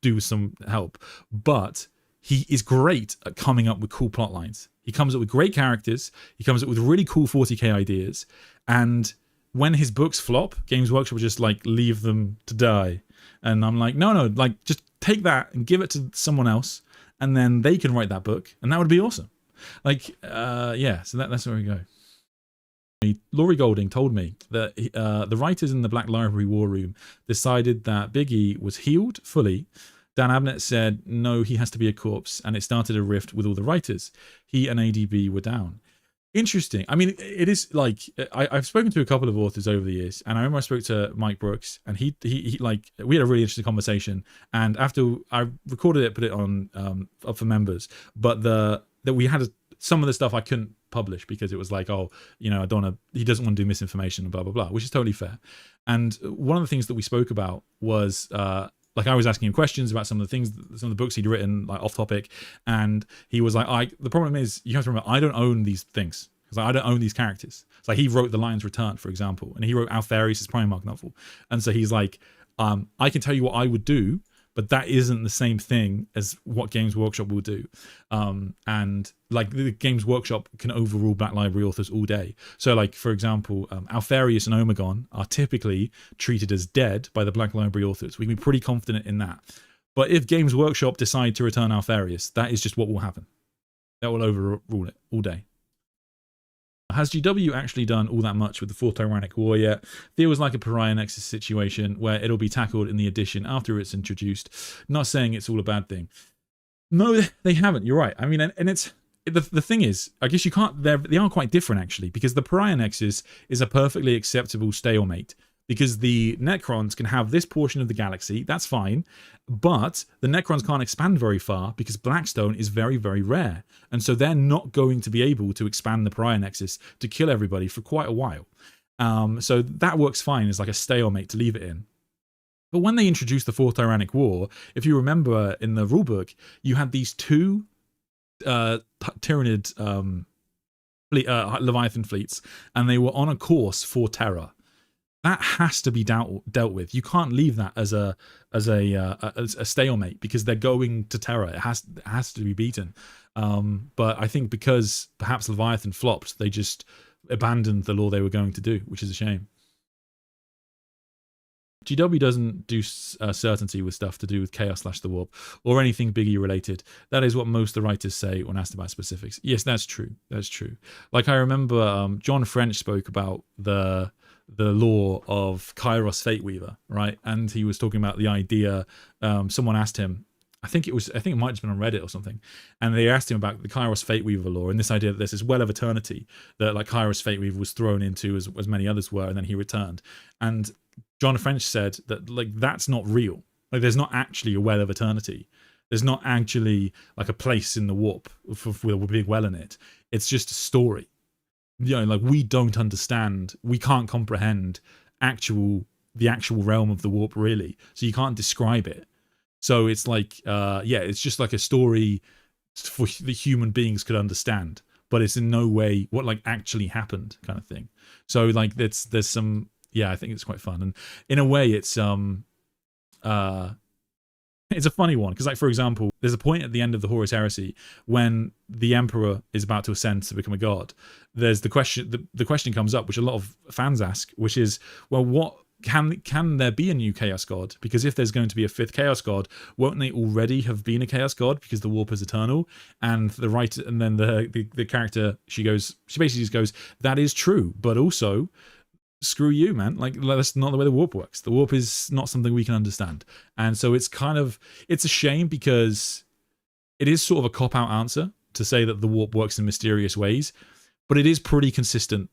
do with some help, but he is great at coming up with cool plot lines. He comes up with great characters, he comes up with really cool 40k ideas, and when his books flop, Games Workshop will just like leave them to die. And I'm like, no, like just take that and give it to someone else, and then they can write that book, and that would be awesome. Like, yeah, so that's where we go. Laurie Golding told me that the writers in the Black Library War Room decided that Big E was healed fully. Dan Abnett said, no, he has to be a corpse, and it started a rift with all the writers. He and ADB were down. Interesting. I mean, it is like, I've spoken to a couple of authors over the years, and I remember I spoke to Mike Brooks, and he like, we had a really interesting conversation, and after I recorded it, put it on up for members, but that we had some of the stuff I couldn't publish because it was like, oh, I don't want to, he doesn't want to do misinformation and blah blah blah, which is totally fair. And one of the things that we spoke about was like, I was asking him questions about some of the books he'd written, like off topic, and he was like, the problem is, you have to remember, I don't own these things, because I don't own these characters. It's like, he wrote The Lion's Return, for example, and he wrote Alfarius' Primarch novel, and so he's like, I can tell you what I would do, but that isn't the same thing as what Games Workshop will do. And like, the Games Workshop can overrule Black Library authors all day. So like, for example, Alfarius and Omegon are typically treated as dead by the Black Library authors. We can be pretty confident in that. But if Games Workshop decide to return Alfarius, that is just what will happen. That will overrule it all day. Has GW actually done all that much with the Fourth Tyrannic War yet? Feels like a Pariah Nexus situation where it'll be tackled in the edition after it's introduced. Not saying it's all a bad thing. No, they haven't. You're right. I mean, and it's the thing is, I guess you can't. They are quite different actually, because the Pariah Nexus is a perfectly acceptable stalemate because the Necrons can have this portion of the galaxy, that's fine, but the Necrons can't expand very far because Blackstone is very, very rare, and so they're not going to be able to expand the Pariah Nexus to kill everybody for quite a while. So that works fine as like a stalemate to leave it in. But when they introduced the Fourth Tyrannic War, if you remember in the rulebook, you had these two Tyranid Leviathan fleets, and they were on a course for Terra. That has to be dealt with. You can't leave that as a stalemate because they're going to Terra. It has to be beaten. But I think because perhaps Leviathan flopped, they just abandoned the law they were going to do, which is a shame. GW doesn't do certainty with stuff to do with Chaos / the Warp or anything Biggie related. That is what most of the writers say when asked about specifics. Yes, that's true. That's true. Like I remember John French spoke about the lore of Kairos Fate Weaver, right? And he was talking about the idea. Someone asked him, I think it might have been on Reddit or something, and they asked him about the Kairos Fate Weaver lore and this idea that there's this well of eternity that like Kairos Fate Weaver was thrown into as many others were, and then he returned. And John French said that like that's not real. Like there's not actually a well of eternity. There's not actually like a place in the warp with a big well in it. It's just a story. You know, like we don't understand, we can't comprehend the actual realm of the warp really. So you can't describe it. So it's like, it's just like a story for the human beings could understand, but it's in no way what like actually happened kind of thing. So like there's some, I think it's quite fun. And in a way it's a funny one because like, for example, there's a point at the end of the Horus Heresy when the Emperor is about to ascend to become a god. There's the question comes up, which a lot of fans ask, which is, well, what can there be a new Chaos God? Because if there's going to be a fifth Chaos God, won't they already have been a Chaos God because the warp is eternal? And then the character, she basically just goes, that is true, but also screw you, man. Like that's not the way the warp works. The warp is not something we can understand. And so it's a shame because it is sort of a cop-out answer to say that the warp works in mysterious ways, but it is pretty consistent.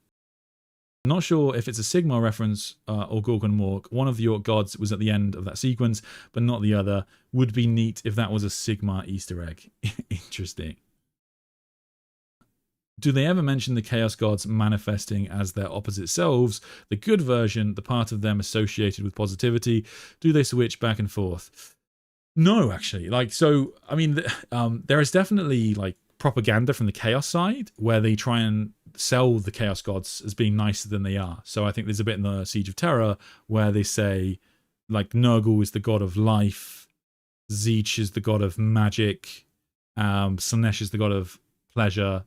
I'm not sure if it's a Sigmar reference or Gorgon Morg. One of the Orc gods was at the end of that sequence, but not the other. Would be neat if that was a Sigmar Easter egg. Interesting. Do they ever mention the Chaos Gods manifesting as their opposite selves, the good version, the part of them associated with positivity? Do they switch back and forth? No, actually. Like, so, I mean, there is definitely, like, propaganda from the Chaos side where they try and sell the Chaos Gods as being nicer than they are. So I think there's a bit in the Siege of Terror where they say, like, Nurgle is the god of life, Zeech is the god of magic, Slanesh is the god of pleasure,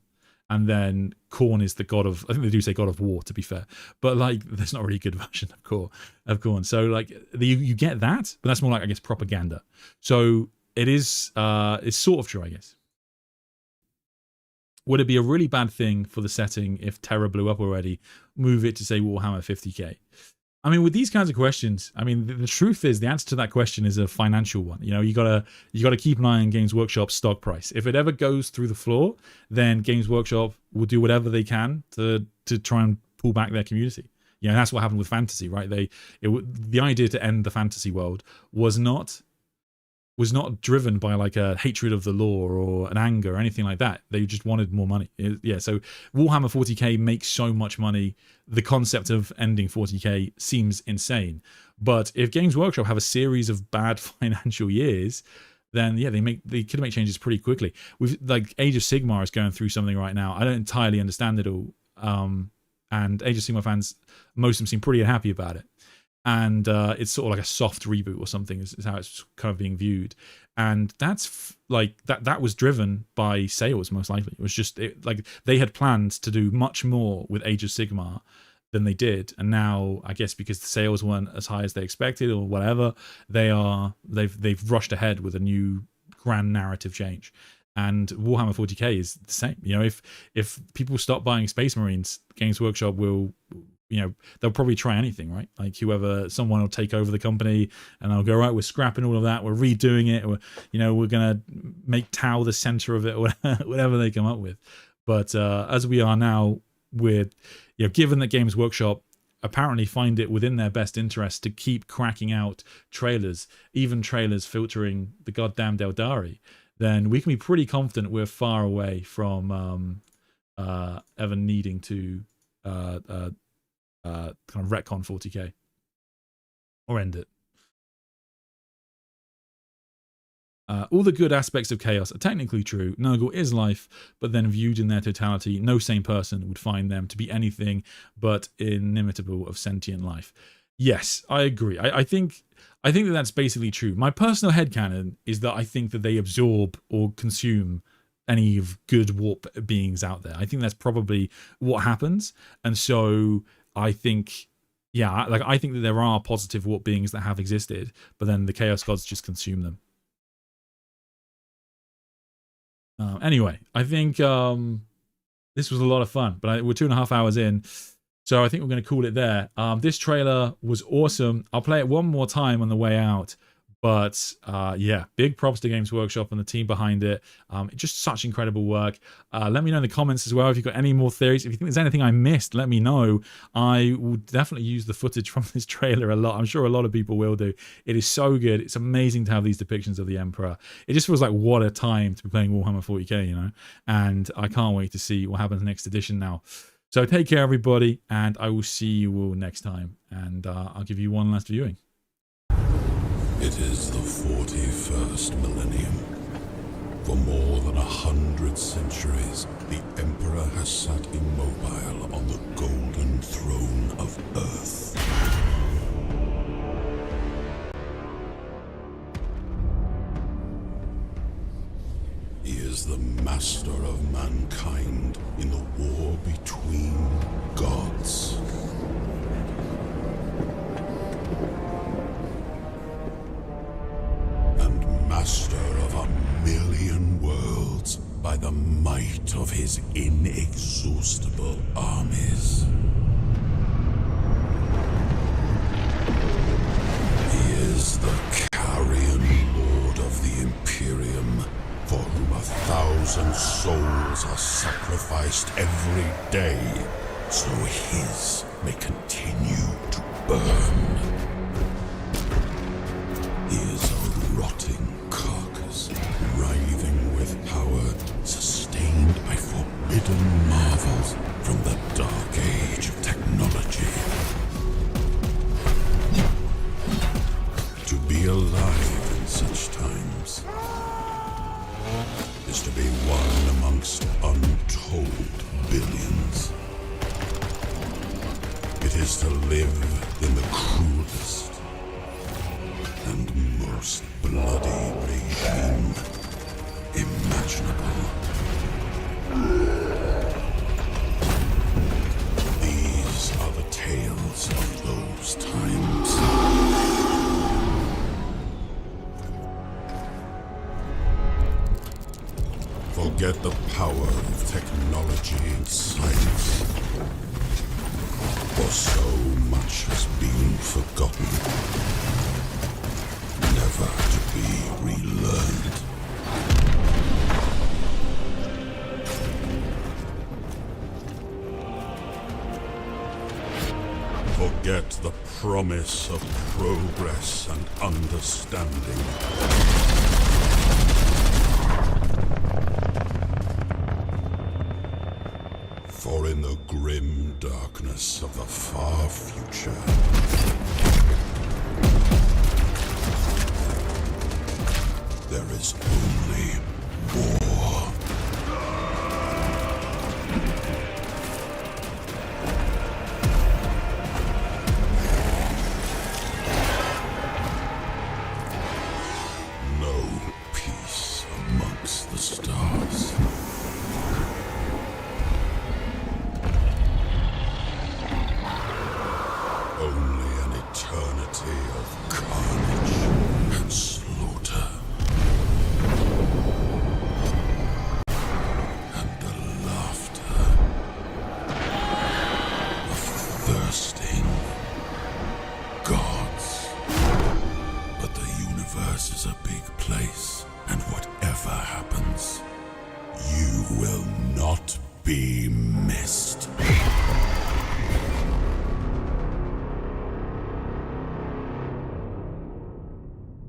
and then Khorne is the god of, I think they do say god of war, to be fair, but like there's not really a good version of Khorne. So like you get that, but that's more like, I guess, propaganda. So it is, it's sort of true, I guess. Would it be a really bad thing for the setting if Terra blew up already? Move it to say Warhammer 50k. I mean, with these kinds of questions, I mean, the truth is the answer to that question is a financial one. You know, you gotta keep an eye on Games Workshop's stock price. If it ever goes through the floor, then Games Workshop will do whatever they can to try and pull back their community. You know, that's what happened with fantasy, right? The idea to end the fantasy world was not driven by like a hatred of the law or an anger or anything like that. They just wanted more money. So Warhammer 40k makes so much money. The concept of ending 40k seems insane. But if Games Workshop have a series of bad financial years, then yeah, they could make changes pretty quickly. With like Age of Sigmar is going through something right now. I don't entirely understand it all. And Age of Sigmar fans, most of them seem pretty unhappy about it. And it's sort of like a soft reboot or something is how it's kind of being viewed. And that's like that was driven by sales, most likely. It was just like they had planned to do much more with Age of Sigmar than they did, and now I guess because the sales weren't as high as they expected or whatever, they've rushed ahead with a new grand narrative change. And Warhammer 40k is the same. You know, if people stop buying Space Marines, Games Workshop will, you know, they'll probably try anything, right? Like someone will take over the company and they'll go, right, we're scrapping all of that, we're redoing it, we're gonna make Tau the center of it, or whatever they come up with. But as we are now, given that Games Workshop apparently find it within their best interest to keep cracking out trailers, even trailers filtering the goddamn Deldari, then we can be pretty confident we're far away from ever needing to kind of retcon 40k or end it. All the good aspects of chaos are technically true. Nurgle is life, but then viewed in their totality, no sane person would find them to be anything but inimitable of sentient life. Yes, I agree. I think that that's basically true. My personal headcanon is that I think that they absorb or consume any of good warp beings out there. I think that's probably what happens. And so I think, yeah, like I think that there are positive warp beings that have existed, but then the chaos gods just consume them. Anyway, I think this was a lot of fun, but we're 2.5 hours in, so I think we're going to call it there. This trailer was awesome. I'll play it one more time on the way out, but yeah, big props to Games Workshop and the team behind it. Just such incredible work. Let me know in the comments as well if you've got any more theories. If you think there's anything I missed, let me know. I will definitely use the footage from this trailer a lot. I'm sure a lot of people will do. It is so good. It's amazing to have these depictions of the Emperor. It just feels like what a time to be playing Warhammer 40k, you know? And I can't wait to see what happens next edition now. So take care, everybody, and I will see you all next time. And I'll give you one last viewing. It is the 41st millennium. For more than 100 centuries, the Emperor has sat immobile on the golden throne of Earth. He is the master of mankind in the war between gods. Master of 1,000,000 worlds by the might of his inexhaustible armies. He is the carrion lord of the Imperium, for whom 1,000 souls are sacrificed every day, so his may continue to burn. He is a rotting carcass, writhing with power, sustained by forbidden marvels from the dark age of technology. To be alive in such times is to be one amongst untold billions. It is to live in the cruelest and most bloody regime imaginable. These are the tales of those times. Forget the power of technology and science, for so much has been forgotten, never to be relearned. Forget the promise of progress and understanding. For in the grim darkness of the far future, there is only war. No peace amongst the stars. Only an eternity of carnage and slaughter. And the laughter of thirsting gods. But the universe is a big place, and whatever happens, you will not be